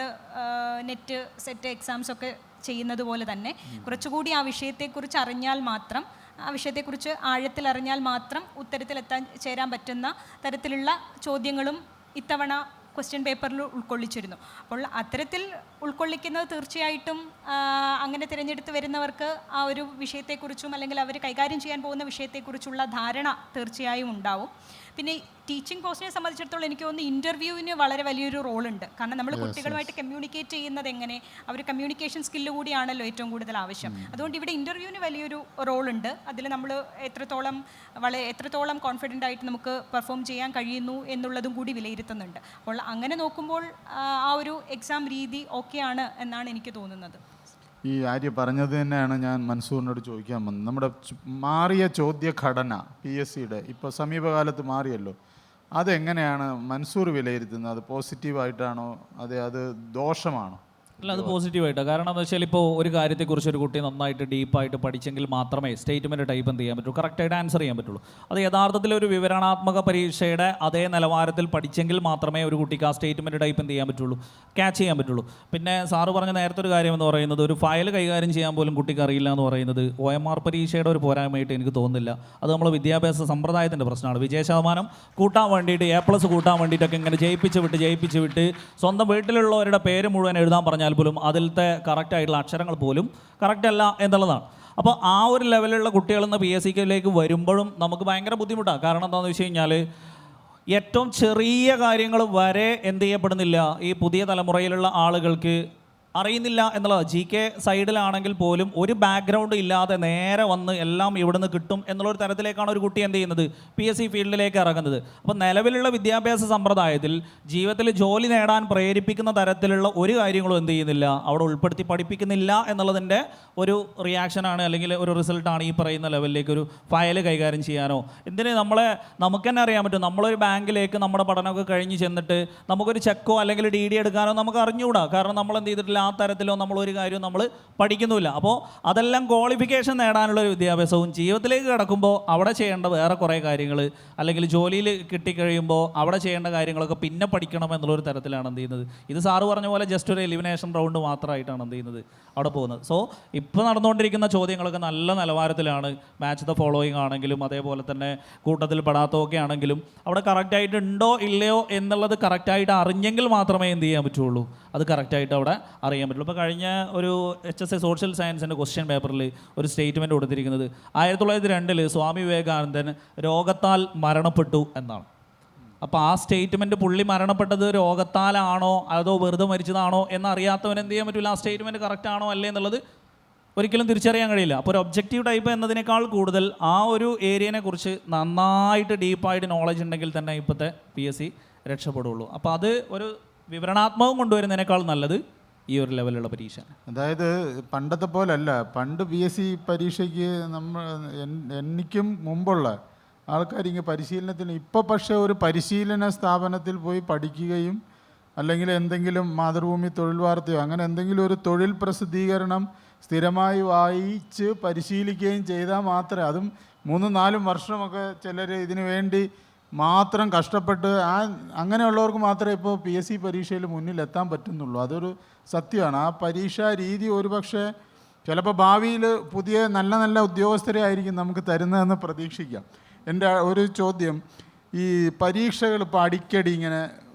നെറ്റ് സെറ്റ് എക്സാംസ് ഒക്കെ ചെയ്യുന്നത് പോലെ തന്നെ കുറച്ചുകൂടി ആ വിഷയത്തെക്കുറിച്ച് അറിഞ്ഞാൽ മാത്രം, ആ വിഷയത്തെക്കുറിച്ച് ആഴത്തിൽ അറിഞ്ഞാൽ മാത്രം ഉത്തരത്തിൽ ചേരാൻ പറ്റുന്ന തരത്തിലുള്ള ചോദ്യങ്ങളും ഇത്തവണ ക്വസ്റ്റ്യൻ പേപ്പറിൽ ഉൾക്കൊള്ളിച്ചിരുന്നു. അപ്പോൾ അത്തരത്തിൽ ഉൾക്കൊള്ളിക്കുന്നത് തീർച്ചയായിട്ടും അങ്ങനെ തിരഞ്ഞെടുത്ത് വരുന്നവർക്ക് ആ ഒരു വിഷയത്തെക്കുറിച്ചും അല്ലെങ്കിൽ അവർ കൈകാര്യം ചെയ്യാൻ പോകുന്ന വിഷയത്തെക്കുറിച്ചുള്ള ധാരണ തീർച്ചയായും ഉണ്ടാവും. പിന്നെ ടീച്ചിങ് പോസ്റ്റിനെ സംബന്ധിച്ചിടത്തോളം എനിക്ക് തോന്നുന്നു ഇൻ്റർവ്യൂവിന് വളരെ വലിയൊരു റോളുണ്ട്. കാരണം നമ്മൾ കുട്ടികളുമായിട്ട് കമ്മ്യൂണിക്കേറ്റ് ചെയ്യുന്നത് എങ്ങനെ, അവർ കമ്മ്യൂണിക്കേഷൻ സ്കില്ല് കൂടിയാണല്ലോ ഏറ്റവും കൂടുതൽ ആവശ്യം. അതുകൊണ്ട് ഇവിടെ ഇൻ്റർവ്യൂവിന് വലിയൊരു റോളുണ്ട്. അതിൽ നമ്മൾ എത്രത്തോളം കോൺഫിഡൻ്റ് ആയിട്ട് നമുക്ക് പെർഫോം ചെയ്യാൻ കഴിയുന്നു എന്നുള്ളതും കൂടി വിലയിരുത്തുന്നുണ്ട്. അപ്പോൾ അങ്ങനെ നോക്കുമ്പോൾ ആ ഒരു എക്സാം രീതി ഓക്കെയാണ് എന്നാണ് എനിക്ക് തോന്നുന്നത്. ഈ ആര്യ പറഞ്ഞത് തന്നെയാണ് ഞാൻ മൻസൂറിനോട് ചോദിക്കാൻ വന്നത്. നമ്മുടെ മാറിയ ചോദ്യഘടന PSCയുടെ ഇപ്പോൾ സമീപകാലത്ത് മാറിയല്ലോ, അതെങ്ങനെയാണ് മൻസൂർ വിലയിരുത്തുന്നത്? അത് പോസിറ്റീവായിട്ടാണോ അത് ദോഷമാണോ? അല്ല, അത് പോസിറ്റീവായിട്ടാണ്. കാരണം എന്താ വെച്ചാൽ ഇപ്പോൾ ഒരു കാര്യത്തെക്കുറിച്ച് ഒരു കുട്ടി നന്നായിട്ട് ഡീപ്പായിട്ട് പഠിച്ചെങ്കിൽ മാത്രമേ സ്റ്റേറ്റ്മെൻറ്റ് ടൈപ്പ് എന്ത് ചെയ്യാൻ പറ്റുള്ളൂ, കറക്റ്റായിട്ട് ആൻസർ ചെയ്യാൻ പറ്റുള്ളൂ. അത് യഥാർത്ഥത്തിൽ ഒരു വിവരണാത്മക പരീക്ഷയുടെ അതേ നിലവാരത്തിൽ പഠിച്ചെങ്കിൽ മാത്രമേ ഒരു കുട്ടിക്ക് ആ സ്റ്റേറ്റ്മെൻറ്റ് ടൈപ്പ് എന്ത് ചെയ്യാൻ പറ്റുള്ളൂ, ക്യാച്ച് ചെയ്യാൻ പറ്റുള്ളൂ. പിന്നെ സാറ് പറഞ്ഞ നേരത്തെ ഒരു കാര്യം എന്ന് പറയുന്നത് ഒരു ഫയൽ കൈകാര്യം ചെയ്യാൻ പോലും കുട്ടിക്ക് അറിയില്ല എന്ന് പറയുന്നത് OMR പരീക്ഷയുടെ ഒരു പോരായ്മയായിട്ട് എനിക്ക് തോന്നുന്നില്ല. അത് നമ്മൾ വിദ്യാഭ്യാസ സമ്പ്രദായത്തിൻ്റെ പ്രശ്നമാണ്. വിജയശതമാനം കൂട്ടാൻ വേണ്ടിയിട്ട് A+ കൂട്ടാൻ വേണ്ടിയിട്ടൊക്കെ ഇങ്ങനെ ജയിപ്പിച്ച് വിട്ട് സ്വന്തം വീട്ടിലുള്ളവരുടെ പേര് മുഴുവൻ എഴുതാൻ പറഞ്ഞാൽ പോലും അതിലത്തെ കറക്റ്റായിട്ടുള്ള അക്ഷരങ്ങൾ പോലും കറക്റ്റ് അല്ല എന്നുള്ളതാണ്. അപ്പോൾ ആ ഒരു ലെവലിലുള്ള കുട്ടികളെന്ന് PSCയിലേക്ക് വരുമ്പോഴും നമുക്ക് ഭയങ്കര ബുദ്ധിമുട്ടാണ്. കാരണം എന്താണെന്ന് വെച്ച് കഴിഞ്ഞാൽ ഏറ്റവും ചെറിയ കാര്യങ്ങൾ വരെ എന്ത് ചെയ്യപ്പെടുന്നില്ല, ഈ പുതിയ തലമുറയിലുള്ള ആളുകൾക്ക് അറിയുന്നില്ല എന്നുള്ളത്. GK സൈഡിലാണെങ്കിൽ പോലും ഒരു ബാക്ക്ഗ്രൗണ്ട് ഇല്ലാതെ നേരെ വന്ന് എല്ലാം ഇവിടുന്ന് കിട്ടും എന്നുള്ളൊരു തരത്തിലേക്കാണ് ഒരു കുട്ടി എന്ത് ചെയ്യുന്നത്, PSC ഫീൽഡിലേക്ക് ഇറങ്ങുന്നത്. അപ്പോൾ നിലവിലുള്ള വിദ്യാഭ്യാസ സമ്പ്രദായത്തിൽ ജീവിതത്തിൽ ജോലി നേടാൻ പ്രേരിപ്പിക്കുന്ന തരത്തിലുള്ള ഒരു കാര്യങ്ങളും എന്ത് ചെയ്യുന്നില്ല, അവിടെ ഉൾപ്പെടുത്തി പഠിപ്പിക്കുന്നില്ല എന്നുള്ളതിൻ്റെ ഒരു റിയാക്ഷനാണ് അല്ലെങ്കിൽ ഒരു റിസൾട്ടാണ് ഈ പറയുന്ന ലെവലിലേക്ക് ഒരു ഫയൽ കൈകാര്യം ചെയ്യാനോ എന്തിന് നമുക്ക് തന്നെ അറിയാൻ പറ്റും. നമ്മളൊരു ബാങ്കിലേക്ക് നമ്മുടെ പഠനമൊക്കെ കഴിഞ്ഞ് ചെന്നിട്ട് നമുക്കൊരു ചെക്കോ അല്ലെങ്കിൽ DD എടുക്കാനോ നമുക്ക് അറിഞ്ഞുകൂടാ. കാരണം നമ്മൾ എന്ത് ചെയ്തിട്ടില്ല, ആ തരത്തിലോ നമ്മളൊരു കാര്യവും നമ്മൾ പഠിക്കുന്നില്ല. അപ്പോൾ അതെല്ലാം ക്വാളിഫിക്കേഷൻ നേടാനുള്ള ഒരു വിദ്യാഭ്യാസവും ജീവിതത്തിലേക്ക് കിടക്കുമ്പോൾ അവിടെ ചെയ്യേണ്ട വേറെ കുറേ കാര്യങ്ങൾ അല്ലെങ്കിൽ ജോലിയിൽ കിട്ടിക്കഴിയുമ്പോൾ അവിടെ ചെയ്യേണ്ട കാര്യങ്ങളൊക്കെ പിന്നെ പഠിക്കണം എന്നുള്ളൊരു തരത്തിലാണ് എന്ത് ചെയ്യുന്നത്. ഇത് സാറ് പറഞ്ഞ പോലെ ജസ്റ്റ് ഒരു എലിമിനേഷൻ റൗണ്ട് മാത്രമായിട്ടാണ് എന്ത് ചെയ്യുന്നത് അവിടെ പോകുന്നത്. സോ ഇപ്പോൾ നടന്നുകൊണ്ടിരിക്കുന്ന ചോദ്യങ്ങളൊക്കെ നല്ല നിലവാരത്തിലാണ്. മാച്ച് ദ ഫോളോയിങ് ആണെങ്കിലും അതേപോലെ തന്നെ കൂട്ടത്തിൽ പെടാത്തതൊക്കെ ആണെങ്കിലും അവിടെ കറക്റ്റായിട്ട് ഉണ്ടോ ഇല്ലയോ എന്നുള്ളത് കറക്റ്റായിട്ട് അറിഞ്ഞെങ്കിൽ മാത്രമേ എന്ത് ചെയ്യാൻ പറ്റുള്ളൂ, അത് കറക്റ്റായിട്ട് അവിടെ അറിയാൻ പറ്റുള്ളൂ. ഇപ്പോൾ കഴിഞ്ഞ ഒരു HSA സോഷ്യൽ സയൻസിൻ്റെ ക്വസ്റ്റ്യൻ പേപ്പറിൽ ഒരു സ്റ്റേറ്റ്മെൻറ്റ് കൊടുത്തിരിക്കുന്നത് 1902 സ്വാമി വിവേകാനന്ദൻ രോഗത്താൽ മരണപ്പെട്ടു എന്നാണ്. അപ്പോൾ ആ സ്റ്റേറ്റ്മെൻറ്റ് പുള്ളി മരണപ്പെട്ടത് രോഗത്താലാണോ അതോ വെറുതെ മരിച്ചതാണോ എന്നറിയാത്തവൻ എന്ത് ചെയ്യാൻ പറ്റില്ല, ആ സ്റ്റേറ്റ്മെൻറ്റ് കറക്റ്റ് ആണോ അല്ലേ എന്നുള്ളത് ഒരിക്കലും തിരിച്ചറിയാൻ കഴിയില്ല. അപ്പോൾ ഒരു ഒബ്ജക്റ്റീവ് ടൈപ്പ് എന്നതിനേക്കാൾ കൂടുതൽ ആ ഒരു ഏരിയനെ കുറിച്ച് നന്നായിട്ട് ഡീപ്പായിട്ട് നോളജ് ഉണ്ടെങ്കിൽ തന്നെ ഇപ്പോഴത്തെ PSC രക്ഷപ്പെടുള്ളൂ. അപ്പോൾ അത് ഒരു വിവരണാത്മകം കൊണ്ടുവരുന്നതിനേക്കാൾ നല്ലത് ഈ ഒരു ലെവലുള്ള പരീക്ഷ. അതായത് പണ്ടത്തെ പോലല്ല. പണ്ട് PSC പരീക്ഷയ്ക്ക് എനിക്കും മുമ്പുള്ള ആൾക്കാരിങ്ങ് പരിശീലനത്തിന്, ഇപ്പോൾ പക്ഷേ ഒരു പരിശീലന സ്ഥാപനത്തിൽ പോയി പഠിക്കുകയും അല്ലെങ്കിൽ എന്തെങ്കിലും മാതൃഭൂമി തൊഴിൽ വാർത്തയോ അങ്ങനെ എന്തെങ്കിലും ഒരു തൊഴിൽ പ്രസിദ്ധീകരണം സ്ഥിരമായി വായിച്ച് പരിശീലിക്കുകയും ചെയ്താൽ മാത്രമേ, അതും 3-4 വർഷമൊക്കെ ചിലർ ഇതിനു വേണ്ടി മാത്രം കഷ്ടപ്പെട്ട് അങ്ങനെയുള്ളവർക്ക് മാത്രമേ ഇപ്പോൾ PSC പരീക്ഷയിൽ മുന്നിലെത്താൻ പറ്റുന്നുള്ളൂ. അതൊരു സത്യമാണ്. ആ പരീക്ഷാ രീതി ഒരുപക്ഷെ ചിലപ്പോൾ ഭാവിയിൽ പുതിയ നല്ല നല്ല ഉദ്യോഗസ്ഥരെ ആയിരിക്കും നമുക്ക് തരുന്നതെന്ന് പ്രതീക്ഷിക്കാം. എൻ്റെ ഒരു ചോദ്യം, ഈ പരീക്ഷകൾ ഇപ്പോൾ അടിക്കടി ഇങ്ങനെ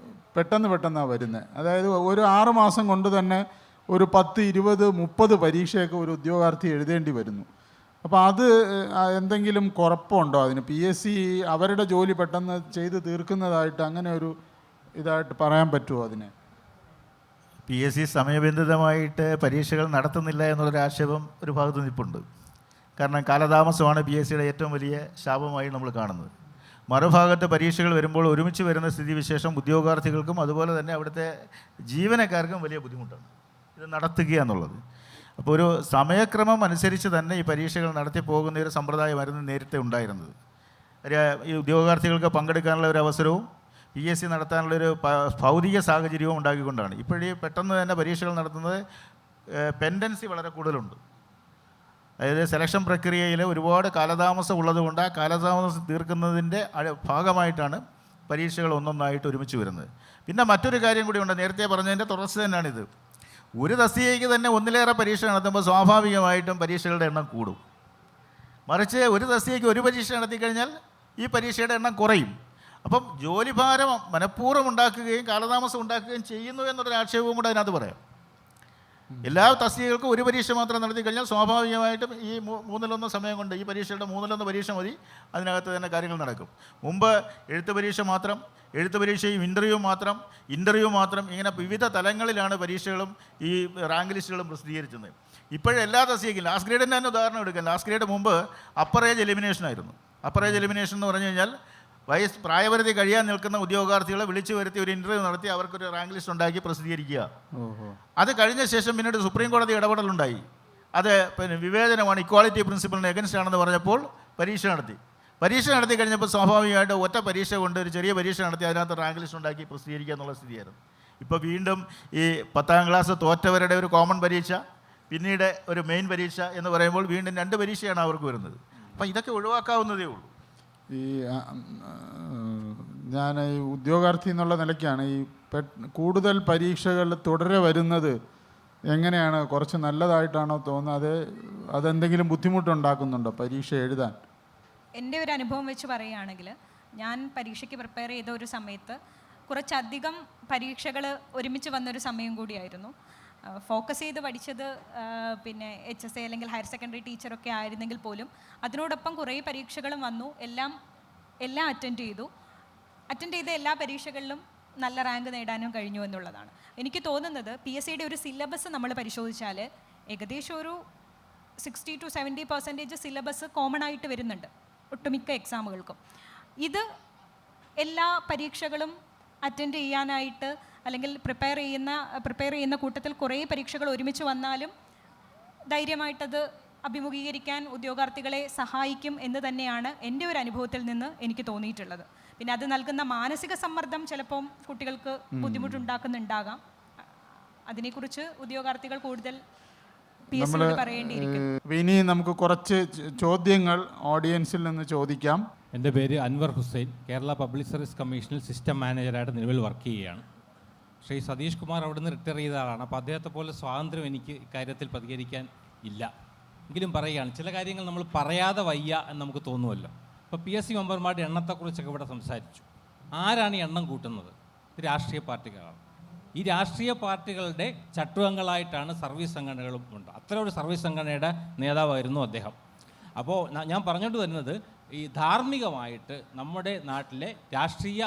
പെട്ടെന്നാണ് വരുന്നത്. അതായത് ഒരു 6 മാസം കൊണ്ട് തന്നെ ഒരു 10, 20, 30 പരീക്ഷയൊക്കെ ഒരു ഉദ്യോഗാർത്ഥി എഴുതേണ്ടി വരുന്നു. അപ്പോൾ അത് എന്തെങ്കിലും കുഴപ്പമുണ്ടോ അതിന്? PSC അവരുടെ ജോലി പെട്ടെന്ന് ചെയ്ത് തീർക്കുന്നതായിട്ട് അങ്ങനെ ഒരു ഇതായിട്ട് പറയാൻ പറ്റുമോ അതിനെ? PSC സമയബന്ധിതമായിട്ട് പരീക്ഷകൾ നടത്തുന്നില്ല എന്നുള്ളൊരു ആക്ഷേപം ഒരു ഭാഗത്ത് നിൽപ്പുണ്ട്. കാരണം കാലതാമസമാണ് PSC യുടെ ഏറ്റവും വലിയ ശാപമായി നമ്മൾ കാണുന്നത്. മറുഭാഗത്ത് പരീക്ഷകൾ വരുമ്പോൾ ഒരുമിച്ച് വരുന്ന സ്ഥിതിവിശേഷം ഉദ്യോഗാർത്ഥികൾക്കും അതുപോലെ തന്നെ അവിടുത്തെ ജീവനക്കാർക്കും വലിയ ബുദ്ധിമുട്ടാണ് ഇത് നടത്തുക എന്നുള്ളത്. അപ്പോൾ ഒരു സമയക്രമം അനുസരിച്ച് തന്നെ ഈ പരീക്ഷകൾ നടത്തി പോകുന്ന ഒരു സമ്പ്രദായമായിരുന്നു നേരത്തെ ഉണ്ടായിരുന്നത്. ഈ ഉദ്യോഗാർത്ഥികൾക്ക് പങ്കെടുക്കാനുള്ള ഒരു അവസരവും PSC നടത്താനുള്ളൊരു ഭൗതിക സാഹചര്യവും ഉണ്ടാക്കിക്കൊണ്ടാണ് ഇപ്പോഴീ പെട്ടെന്ന് തന്നെ പരീക്ഷകൾ നടത്തുന്നത്. പെൻഡൻസി വളരെ കൂടുതലുണ്ട്. അതായത് സെലക്ഷൻ പ്രക്രിയയിൽ ഒരുപാട് കാലതാമസം ഉള്ളതുകൊണ്ട് ആ കാലതാമസം തീർക്കുന്നതിൻ്റെ ഭാഗമായിട്ടാണ് പരീക്ഷകൾ ഒന്നൊന്നായിട്ട് ഒരുമിച്ച് വരുന്നത്. പിന്നെ മറ്റൊരു കാര്യം കൂടിയുണ്ട്, നേരത്തെ പറഞ്ഞതിൻ്റെ തുടർച്ച തന്നെയാണിത്. ഒരു തസ്തികയ്ക്ക് തന്നെ ഒന്നിലേറെ പരീക്ഷ നടത്തുമ്പോൾ സ്വാഭാവികമായിട്ടും പരീക്ഷകളുടെ എണ്ണം കൂടും. മറിച്ച് ഒരു തസ്തികയ്ക്ക് ഒരു പരീക്ഷ നടത്തിക്കഴിഞ്ഞാൽ ഈ പരീക്ഷയുടെ എണ്ണം കുറയും. അപ്പം ജോലിഭാരം മനഃപൂർവ്വം ഉണ്ടാക്കുകയും കാലതാമസം ഉണ്ടാക്കുകയും ചെയ്യുന്നു എന്നൊരു ആക്ഷേപവും കൂടെ അതിനകത്ത് പറയാം. എല്ലാ തസ്തികകൾക്കും ഒരു പരീക്ഷ മാത്രം നടത്തി കഴിഞ്ഞാൽ സ്വാഭാവികമായിട്ടും ഈ 1/3 സമയം കൊണ്ട് ഈ പരീക്ഷയുടെ 1/3 പരീക്ഷ മതി, അതിനകത്ത് തന്നെ കാര്യങ്ങൾ നടക്കും. മുമ്പ് എഴുത്ത് പരീക്ഷ മാത്രം, എഴുത്ത് പരീക്ഷയും ഇൻ്റർവ്യൂ മാത്രം ഇങ്ങനെ വിവിധ തലങ്ങളിലാണ് പരീക്ഷകളും ഈ റാങ്ക് ലിസ്റ്റുകളും പ്രസിദ്ധീകരിച്ചത്. ഇപ്പോഴെല്ലാ തസ്തികയ്ക്കും ലാസ്റ്റ് ഗ്രേഡിൻ്റെ തന്നെ ഉദാഹരണം എടുക്കാം. ലാസ്റ്റ് ഗ്രേഡ് മുമ്പ് അപ്പർ ഏജ് എലിമിനേഷൻ ആയിരുന്നു. അപ്പർ ഏജ് എലിമിനേഷൻ എന്ന് പറഞ്ഞു കഴിഞ്ഞാൽ പ്രായപരിധി കഴിയാൻ നിൽക്കുന്ന ഉദ്യോഗാർത്ഥികളെ വിളിച്ചു വരുത്തി ഒരു ഇൻ്റർവ്യൂ നടത്തി അവർക്കൊരു റാങ്ക് ലിസ്റ്റ് ഉണ്ടാക്കി പ്രസിദ്ധീകരിക്കുക. അത് കഴിഞ്ഞ ശേഷം പിന്നീട് സുപ്രീം കോടതി ഇടപെടലുണ്ടായി. അത് പിന്നെ വിവേചനമാണ്, ഇക്വാളിറ്റി പ്രിൻസിപ്പളിന് എഗൻസ്റ്റ് ആണെന്ന് പറഞ്ഞപ്പോൾ പരീക്ഷ നടത്തി കഴിഞ്ഞപ്പോൾ സ്വാഭാവികമായിട്ട് ഒറ്റ പരീക്ഷ കൊണ്ട് ഒരു ചെറിയ പരീക്ഷ നടത്തി അതിനകത്ത് റാങ്ക് ലിസ്റ്റ് ഉണ്ടാക്കി പ്രസിദ്ധീകരിക്കുക എന്നുള്ള സ്ഥിതിയായിരുന്നു. ഇപ്പോൾ വീണ്ടും ഈ 10ാം ക്ലാസ് തോറ്റവരുടെ ഒരു കോമൺ പരീക്ഷ, പിന്നീട് ഒരു മെയിൻ പരീക്ഷ എന്ന് പറയുമ്പോൾ വീണ്ടും 2 പരീക്ഷയാണ് അവർക്ക് വരുന്നത്. അപ്പോൾ ഇതൊക്കെ ഒഴിവാക്കാവുന്നതേ ഉള്ളൂ. ഈ ഞാൻ ഈ ഉദ്യോഗാർത്ഥി എന്നുള്ള നിലയ്ക്കാണ് ഈ കൂടുതൽ പരീക്ഷകൾ തുടരെ വരുന്നത് എങ്ങനെയാണ്? കുറച്ച് നല്ലതായിട്ടാണോ തോന്നുന്നത്? അതെന്തെങ്കിലും ബുദ്ധിമുട്ടുണ്ടാക്കുന്നുണ്ടോ പരീക്ഷ എഴുതാൻ? എൻ്റെ ഒരു അനുഭവം വെച്ച് പറയുകയാണെങ്കിൽ, ഞാൻ പരീക്ഷയ്ക്ക് പ്രിപ്പയർ ചെയ്ത ഒരു സമയത്ത് കുറച്ചധികം പരീക്ഷകൾ ഒരുമിച്ച് വന്നൊരു സമയം കൂടിയായിരുന്നു. ഫോക്കസ് ചെയ്ത് പഠിച്ചത് പിന്നെ HSA അല്ലെങ്കിൽ ഹയർ സെക്കൻഡറി ടീച്ചറൊക്കെ ആയിരുന്നെങ്കിൽ പോലും അതിനോടൊപ്പം കുറേ പരീക്ഷകളും വന്നു. എല്ലാം അറ്റൻഡ് ചെയ്ത എല്ലാ പരീക്ഷകളിലും നല്ല റാങ്ക് നേടാനും കഴിഞ്ഞു എന്നുള്ളതാണ്. എനിക്ക് തോന്നുന്നത് PSCയുടെ ഒരു സിലബസ് നമ്മൾ പരിശോധിച്ചാൽ ഏകദേശം ഒരു 60 to 70% സിലബസ് കോമൺ ആയിട്ട് വരുന്നുണ്ട് ഒട്ടുമിക്ക എക്സാമുകൾക്കും. ഇത് എല്ലാ പരീക്ഷകളും അറ്റൻഡ് ചെയ്യാനായിട്ട് അല്ലെങ്കിൽ പ്രിപ്പയർ ചെയ്യുന്ന കൂട്ടത്തിൽ കുറേ പരീക്ഷകൾ ഒരുമിച്ച് വന്നാലും ധൈര്യമായിട്ടത് അഭിമുഖീകരിക്കാൻ ഉദ്യോഗാർത്ഥികളെ സഹായിക്കും എന്ന് തന്നെയാണ് എൻ്റെ ഒരു അനുഭവത്തിൽ നിന്ന് എനിക്ക് തോന്നിയിട്ടുള്ളത്. പിന്നെ അത് നൽകുന്ന മാനസിക സമ്മർദ്ദം ചിലപ്പം കുട്ടികൾക്ക് ബുദ്ധിമുട്ടുണ്ടാക്കുന്നുണ്ടാകാം. അതിനെക്കുറിച്ച് ഉദ്യോഗാർത്ഥികൾ കൂടുതൽ PSCയോട് പറയേണ്ടിയിരിക്കും. ഇനി നമുക്ക് കുറച്ച് ചോദ്യങ്ങൾ ഓഡിയൻസിൽ നിന്ന് ചോദിക്കാം. എൻ്റെ പേര് അൻവർ ഹുസൈൻ, കേരള പബ്ലിക് സർവീസ് കമ്മീഷനിൽ സിസ്റ്റം മാനേജറായിട്ട് നിലവിൽ വർക്ക് ചെയ്യുകയാണ്. ശ്രീ സതീഷ് കുമാർ അവിടെ നിന്ന് റിട്ടയർ ചെയ്ത ആളാണ്. അപ്പോൾ അദ്ദേഹത്തെ പോലെ സ്വാതന്ത്ര്യം എനിക്ക് ഇക്കാര്യത്തിൽ പ്രതികരിക്കാൻ ഇല്ല. എങ്കിലും പറയുകയാണ്, ചില കാര്യങ്ങൾ നമ്മൾ പറയാതെ വയ്യ എന്ന് നമുക്ക് തോന്നുമല്ലോ. ഇപ്പോൾ PSC മെമ്പർമാരുടെ എണ്ണത്തെക്കുറിച്ചൊക്കെ ഇവിടെ സംസാരിച്ചു. ആരാണ് ഈ എണ്ണം കൂട്ടുന്നത്? ഇത് രാഷ്ട്രീയ പാർട്ടികളാണ്. ഈ രാഷ്ട്രീയ പാർട്ടികളുടെ ചട്ടുകങ്ങളായിട്ടാണ് സർവീസ് സംഘടനകളും ഉണ്ട്. അത്തരം ഒരു സർവീസ് സംഘടനയുടെ നേതാവായിരുന്നു അദ്ദേഹം. അപ്പോൾ ഞാൻ പറഞ്ഞുകൊണ്ട് വരുന്നത്, ഈ ധാർമ്മികമായിട്ട് നമ്മുടെ നാട്ടിലെ രാഷ്ട്രീയ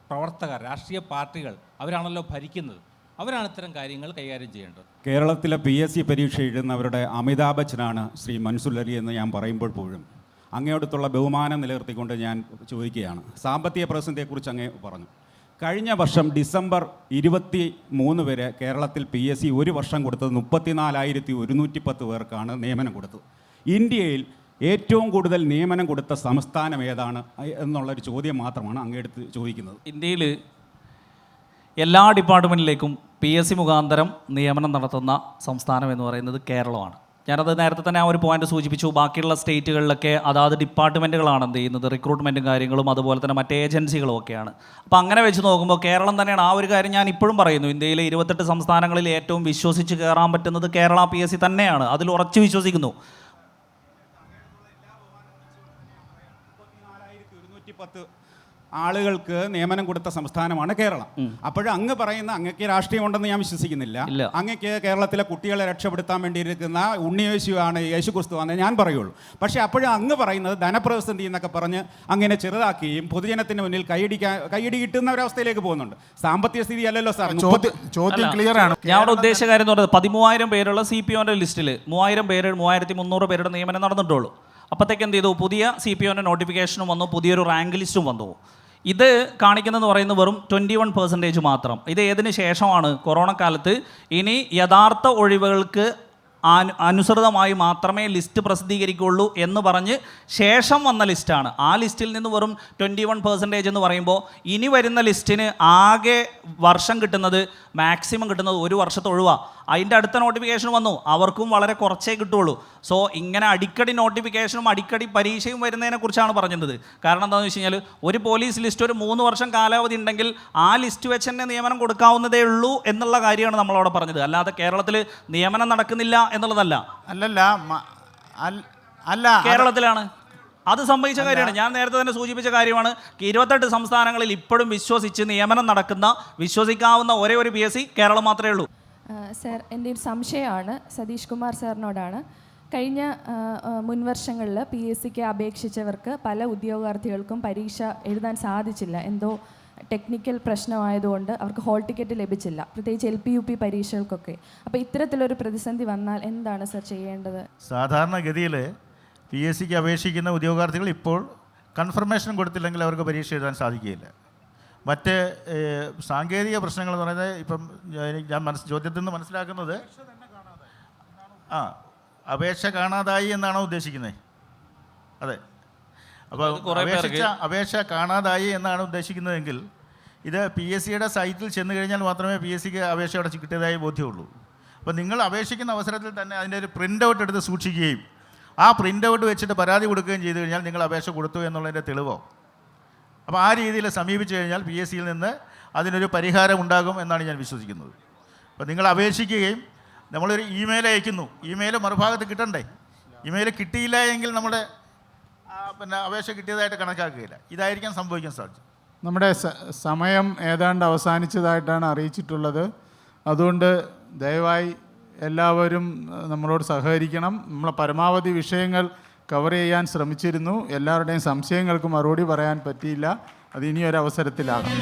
പ്രവർത്തകർ, രാഷ്ട്രീയ പാർട്ടികൾ അവരാണല്ലോ ഭരിക്കുന്നത്. അവരാണ് ഇത്തരം കാര്യങ്ങൾ കൈകാര്യം ചെയ്യേണ്ടത്. കേരളത്തിലെ PSC പരീക്ഷ എഴുതുന്നവരുടെ അമിതാഭ് ബച്ചനാണ് ശ്രീ മൻസൂർ അലി എന്ന് ഞാൻ പറയുമ്പോൾ പോലും അങ്ങയോടത്തുള്ള ബഹുമാനം നിലനിർത്തിക്കൊണ്ട് ഞാൻ ചോദിക്കുകയാണ്. സാമ്പത്തിക പ്രതിസന്ധിയെക്കുറിച്ച് അങ്ങേ പറഞ്ഞു. കഴിഞ്ഞ വർഷം ഡിസംബർ 23 വരെ കേരളത്തിൽ PSC ഒരു വർഷം കൊടുത്തത് 34,110 പേർക്കാണ് നിയമനം കൊടുത്തത്. ഇന്ത്യയിൽ ഏറ്റവും കൂടുതൽ നിയമനം കൊടുത്ത സംസ്ഥാനം ഏതാണ് എന്നുള്ളൊരു ചോദ്യം മാത്രമാണ് അങ്ങെടുത്ത് ചോദിക്കുന്നത്. ഇന്ത്യയിൽ എല്ലാ ഡിപ്പാർട്ട്മെൻറ്റിലേക്കും PSC മുഖാന്തരം നിയമനം നടത്തുന്ന സംസ്ഥാനം എന്ന് പറയുന്നത് കേരളമാണ്. ഞാനത് നേരത്തെ തന്നെ ആ ഒരു പോയിന്റ് സൂചിപ്പിച്ചു. ബാക്കിയുള്ള സ്റ്റേറ്റുകളിലൊക്കെ അതാത് ഡിപ്പാർട്ട്മെൻറ്റുകളാണ് എന്ത് ചെയ്യുന്നത്, റിക്രൂട്ട്മെൻറ്റും കാര്യങ്ങളും അതുപോലെ തന്നെ മറ്റ് ഏജൻസികളും ഒക്കെയാണ്. അപ്പോൾ അങ്ങനെ വെച്ച് നോക്കുമ്പോൾ കേരളം തന്നെയാണ്. ആ ഒരു കാര്യം ഞാൻ ഇപ്പോഴും പറയുന്നു, ഇന്ത്യയിലെ 28 സംസ്ഥാനങ്ങളിൽ ഏറ്റവും വിശ്വസിച്ച് കയറാൻ പറ്റുന്നത് കേരള PSC തന്നെയാണ്. അതിൽ ഉറച്ചു വിശ്വസിക്കുന്നു. 34,110 ആളുകൾക്ക് നിയമനം കൊടുത്ത സംസ്ഥാനമാണ് കേരളം. അപ്പോൾ അങ്ങ് പറയുന്ന അങ്ങക്ക് രാഷ്ട്രീയമുണ്ടെന്ന് ഞാൻ വിശ്വസിക്കുന്നില്ല. ഇല്ല. അങ്ങക്ക് കേരളത്തിലെ കുട്ടികളെ രക്ഷപ്പെടുത്താൻ വേണ്ടിയിരിക്കുന്ന ഉണ്ണിയേശുവാണ്, യേശുക്രിസ്തുവാണ് ഞാൻ പറയുള്ളൂ. പക്ഷേ അപ്പോഴും അങ്ങ് പറയുന്നത് ധനപ്രതിസന്ധി എന്നൊക്കെ പറഞ്ഞ് അങ്ങനെ ചെറുതാക്കുകയും പൊതുജനത്തിന് മുന്നിൽ കൈയടി കിട്ടുന്ന ഒരവസ്ഥയിലേക്ക് പോകുന്നുണ്ട്. സാമ്പത്തിക സ്ഥിതി അല്ലല്ലോ സാർ. ചോദ്യം ക്ലിയർ ആണ്. ഞാൻ അവിടെ ഉദ്ദേശിച്ച കാര്യം എന്ന് പറയുന്നത് 13,000 പേരുള്ള CPOന്റെ ലിസ്റ്റിൽ 3,000 പേര് 3,300 പേരുടെ നിയമനം നടന്നിട്ടുള്ളൂ. അപ്പോഴത്തേക്ക് എന്ത് ചെയ്തു? പുതിയ CPOന്റെ നോട്ടിഫിക്കേഷനും വന്നു, പുതിയൊരു റാങ്ക് ലിസ്റ്റും വന്നു. ഇത് കാണിക്കുന്നതെന്ന് പറയുന്നത് വെറും 21% മാത്രം. ഇത് ഏതിന് ശേഷമാണ്? കൊറോണ കാലത്ത് ഇനി യഥാർത്ഥ ഒഴിവുകൾക്ക് അനുസൃതമായി മാത്രമേ ലിസ്റ്റ് പ്രസിദ്ധീകരിക്കുകയുള്ളൂ എന്ന് പറഞ്ഞ് ശേഷം വന്ന ലിസ്റ്റാണ്. ആ ലിസ്റ്റിൽ നിന്ന് വെറും 21% എന്ന് പറയുമ്പോൾ ഇനി വരുന്ന ലിസ്റ്റിന് ആകെ വർഷം കിട്ടുന്നത്, മാക്സിമം കിട്ടുന്നത് 1 വർഷത്തെ ഒഴിവാണ്. അതിൻ്റെ അടുത്ത നോട്ടിഫിക്കേഷൻ വന്നു, അവർക്കും വളരെ കുറച്ചേ കിട്ടുള്ളൂ. സോ ഇങ്ങനെ അടിക്കടി നോട്ടിഫിക്കേഷനും അടിക്കടി പരീക്ഷയും വരുന്നതിനെ കുറിച്ചാണ് പറഞ്ഞത്. കാരണം എന്താണെന്ന് വെച്ച് കഴിഞ്ഞാൽ ഒരു പോലീസ് ലിസ്റ്റ് ഒരു 3 വർഷം കാലാവധി ഉണ്ടെങ്കിൽ ആ ലിസ്റ്റ് വെച്ച് തന്നെ നിയമനം കൊടുക്കാവുന്നതേ ഉള്ളൂ എന്നുള്ള കാര്യമാണ് നമ്മളവിടെ പറഞ്ഞത്. അല്ലാതെ കേരളത്തിൽ നിയമനം നടക്കുന്നില്ല എന്നുള്ളതല്ല. അല്ല കേരളത്തിലാണ് അത് സംഭവിച്ച കാര്യമാണ്. ഞാൻ നേരത്തെ തന്നെ സൂചിപ്പിച്ച കാര്യമാണ്. 28 സംസ്ഥാനങ്ങളിൽ ഇപ്പോഴും വിശ്വസിച്ച് നിയമനം നടക്കുന്ന, വിശ്വസിക്കാവുന്ന ഒരേ ഒരു PSC കേരളം മാത്രമേ ഉള്ളൂ. സർ, എൻ്റെ ഒരു സംശയമാണ് സതീഷ് കുമാർ സാറിനോടാണ്. കഴിഞ്ഞ മുൻവർഷങ്ങളിൽ PSCക്ക് അപേക്ഷിച്ചവർക്ക് പല ഉദ്യോഗാർത്ഥികൾക്കും പരീക്ഷ എഴുതാൻ സാധിച്ചില്ല. എന്തോ ടെക്നിക്കൽ പ്രശ്നമായതുകൊണ്ട് അവർക്ക് ഹോൾ ടിക്കറ്റ് ലഭിച്ചില്ല, പ്രത്യേകിച്ച് LP UP പരീക്ഷകൾക്കൊക്കെ. അപ്പോൾ ഇത്തരത്തിലൊരു പ്രതിസന്ധി വന്നാൽ എന്താണ് സർ ചെയ്യേണ്ടത്? സാധാരണഗതിയിൽ PSCക്ക് അപേക്ഷിക്കുന്ന ഉദ്യോഗാർത്ഥികൾ ഇപ്പോൾ കൺഫർമേഷൻ കൊടുത്തില്ലെങ്കിൽ അവർക്ക് പരീക്ഷ എഴുതാൻ സാധിക്കുകയില്ല. മറ്റ് സാങ്കേതിക പ്രശ്നങ്ങൾ എന്ന് പറയുന്നത് ഇപ്പം ഞാൻ ചോദ്യത്തിൽ നിന്ന് മനസ്സിലാക്കുന്നത് അപേക്ഷ കാണാതായി എന്നാണോ ഉദ്ദേശിക്കുന്നത്? അതെ. അപ്പോൾ അപേക്ഷ കാണാതായി എന്നാണ് ഉദ്ദേശിക്കുന്നതെങ്കിൽ ഇത് PSCയുടെ സൈറ്റിൽ ചെന്ന് കഴിഞ്ഞാൽ മാത്രമേ PSCക്ക് അപേക്ഷ അവിടെ കിട്ടിയതായി ബോധ്യമുള്ളൂ. അപ്പോൾ നിങ്ങൾ അപേക്ഷിക്കുന്ന അവസരത്തിൽ തന്നെ അതിൻ്റെ ഒരു പ്രിൻ്റ് ഔട്ട് എടുത്ത് സൂക്ഷിക്കുകയും ആ പ്രിൻ്റ് ഔട്ട് വെച്ചിട്ട് പരാതി കൊടുക്കുകയും ചെയ്തു കഴിഞ്ഞാൽ നിങ്ങൾ അപേക്ഷ കൊടുത്തു എന്നുള്ളതിൻ്റെ തെളിവോ. അപ്പോൾ ആ രീതിയിൽ സമീപിച്ചു കഴിഞ്ഞാൽ PSCയിൽ നിന്ന് അതിനൊരു പരിഹാരം ഉണ്ടാകും എന്നാണ് ഞാൻ വിശ്വസിക്കുന്നത്. അപ്പോൾ നിങ്ങൾ അപേക്ഷിക്കുകയും നമ്മളൊരു ഇമെയിൽ അയക്കുന്നു, ഇമെയിൽ മറുഭാഗത്ത് കിട്ടണ്ടേ? ഇമെയിൽ കിട്ടിയില്ല എങ്കിൽ നമ്മുടെ അപേക്ഷ കിട്ടിയതായിട്ട് കണക്കാക്കുകയില്ല. ഇതായിരിക്കാം സംഭവിക്കാൻ സാധിച്ചത്. നമ്മുടെ സമയം ഏതാണ്ട് അവസാനിച്ചതായിട്ടാണ് അറിയിച്ചിട്ടുള്ളത്. അതുകൊണ്ട് ദയവായി എല്ലാവരും നമ്മളോട് സഹകരിക്കണം. നമ്മൾ പരമാവധി വിഷയങ്ങൾ കവർ ചെയ്യാൻ ശ്രമിച്ചിരുന്നു. എല്ലാവരുടെയും സംശയങ്ങൾക്ക് മറുപടി പറയാൻ പറ്റിയില്ല. അത് ഇനിയൊരവസരത്തിലാകാം.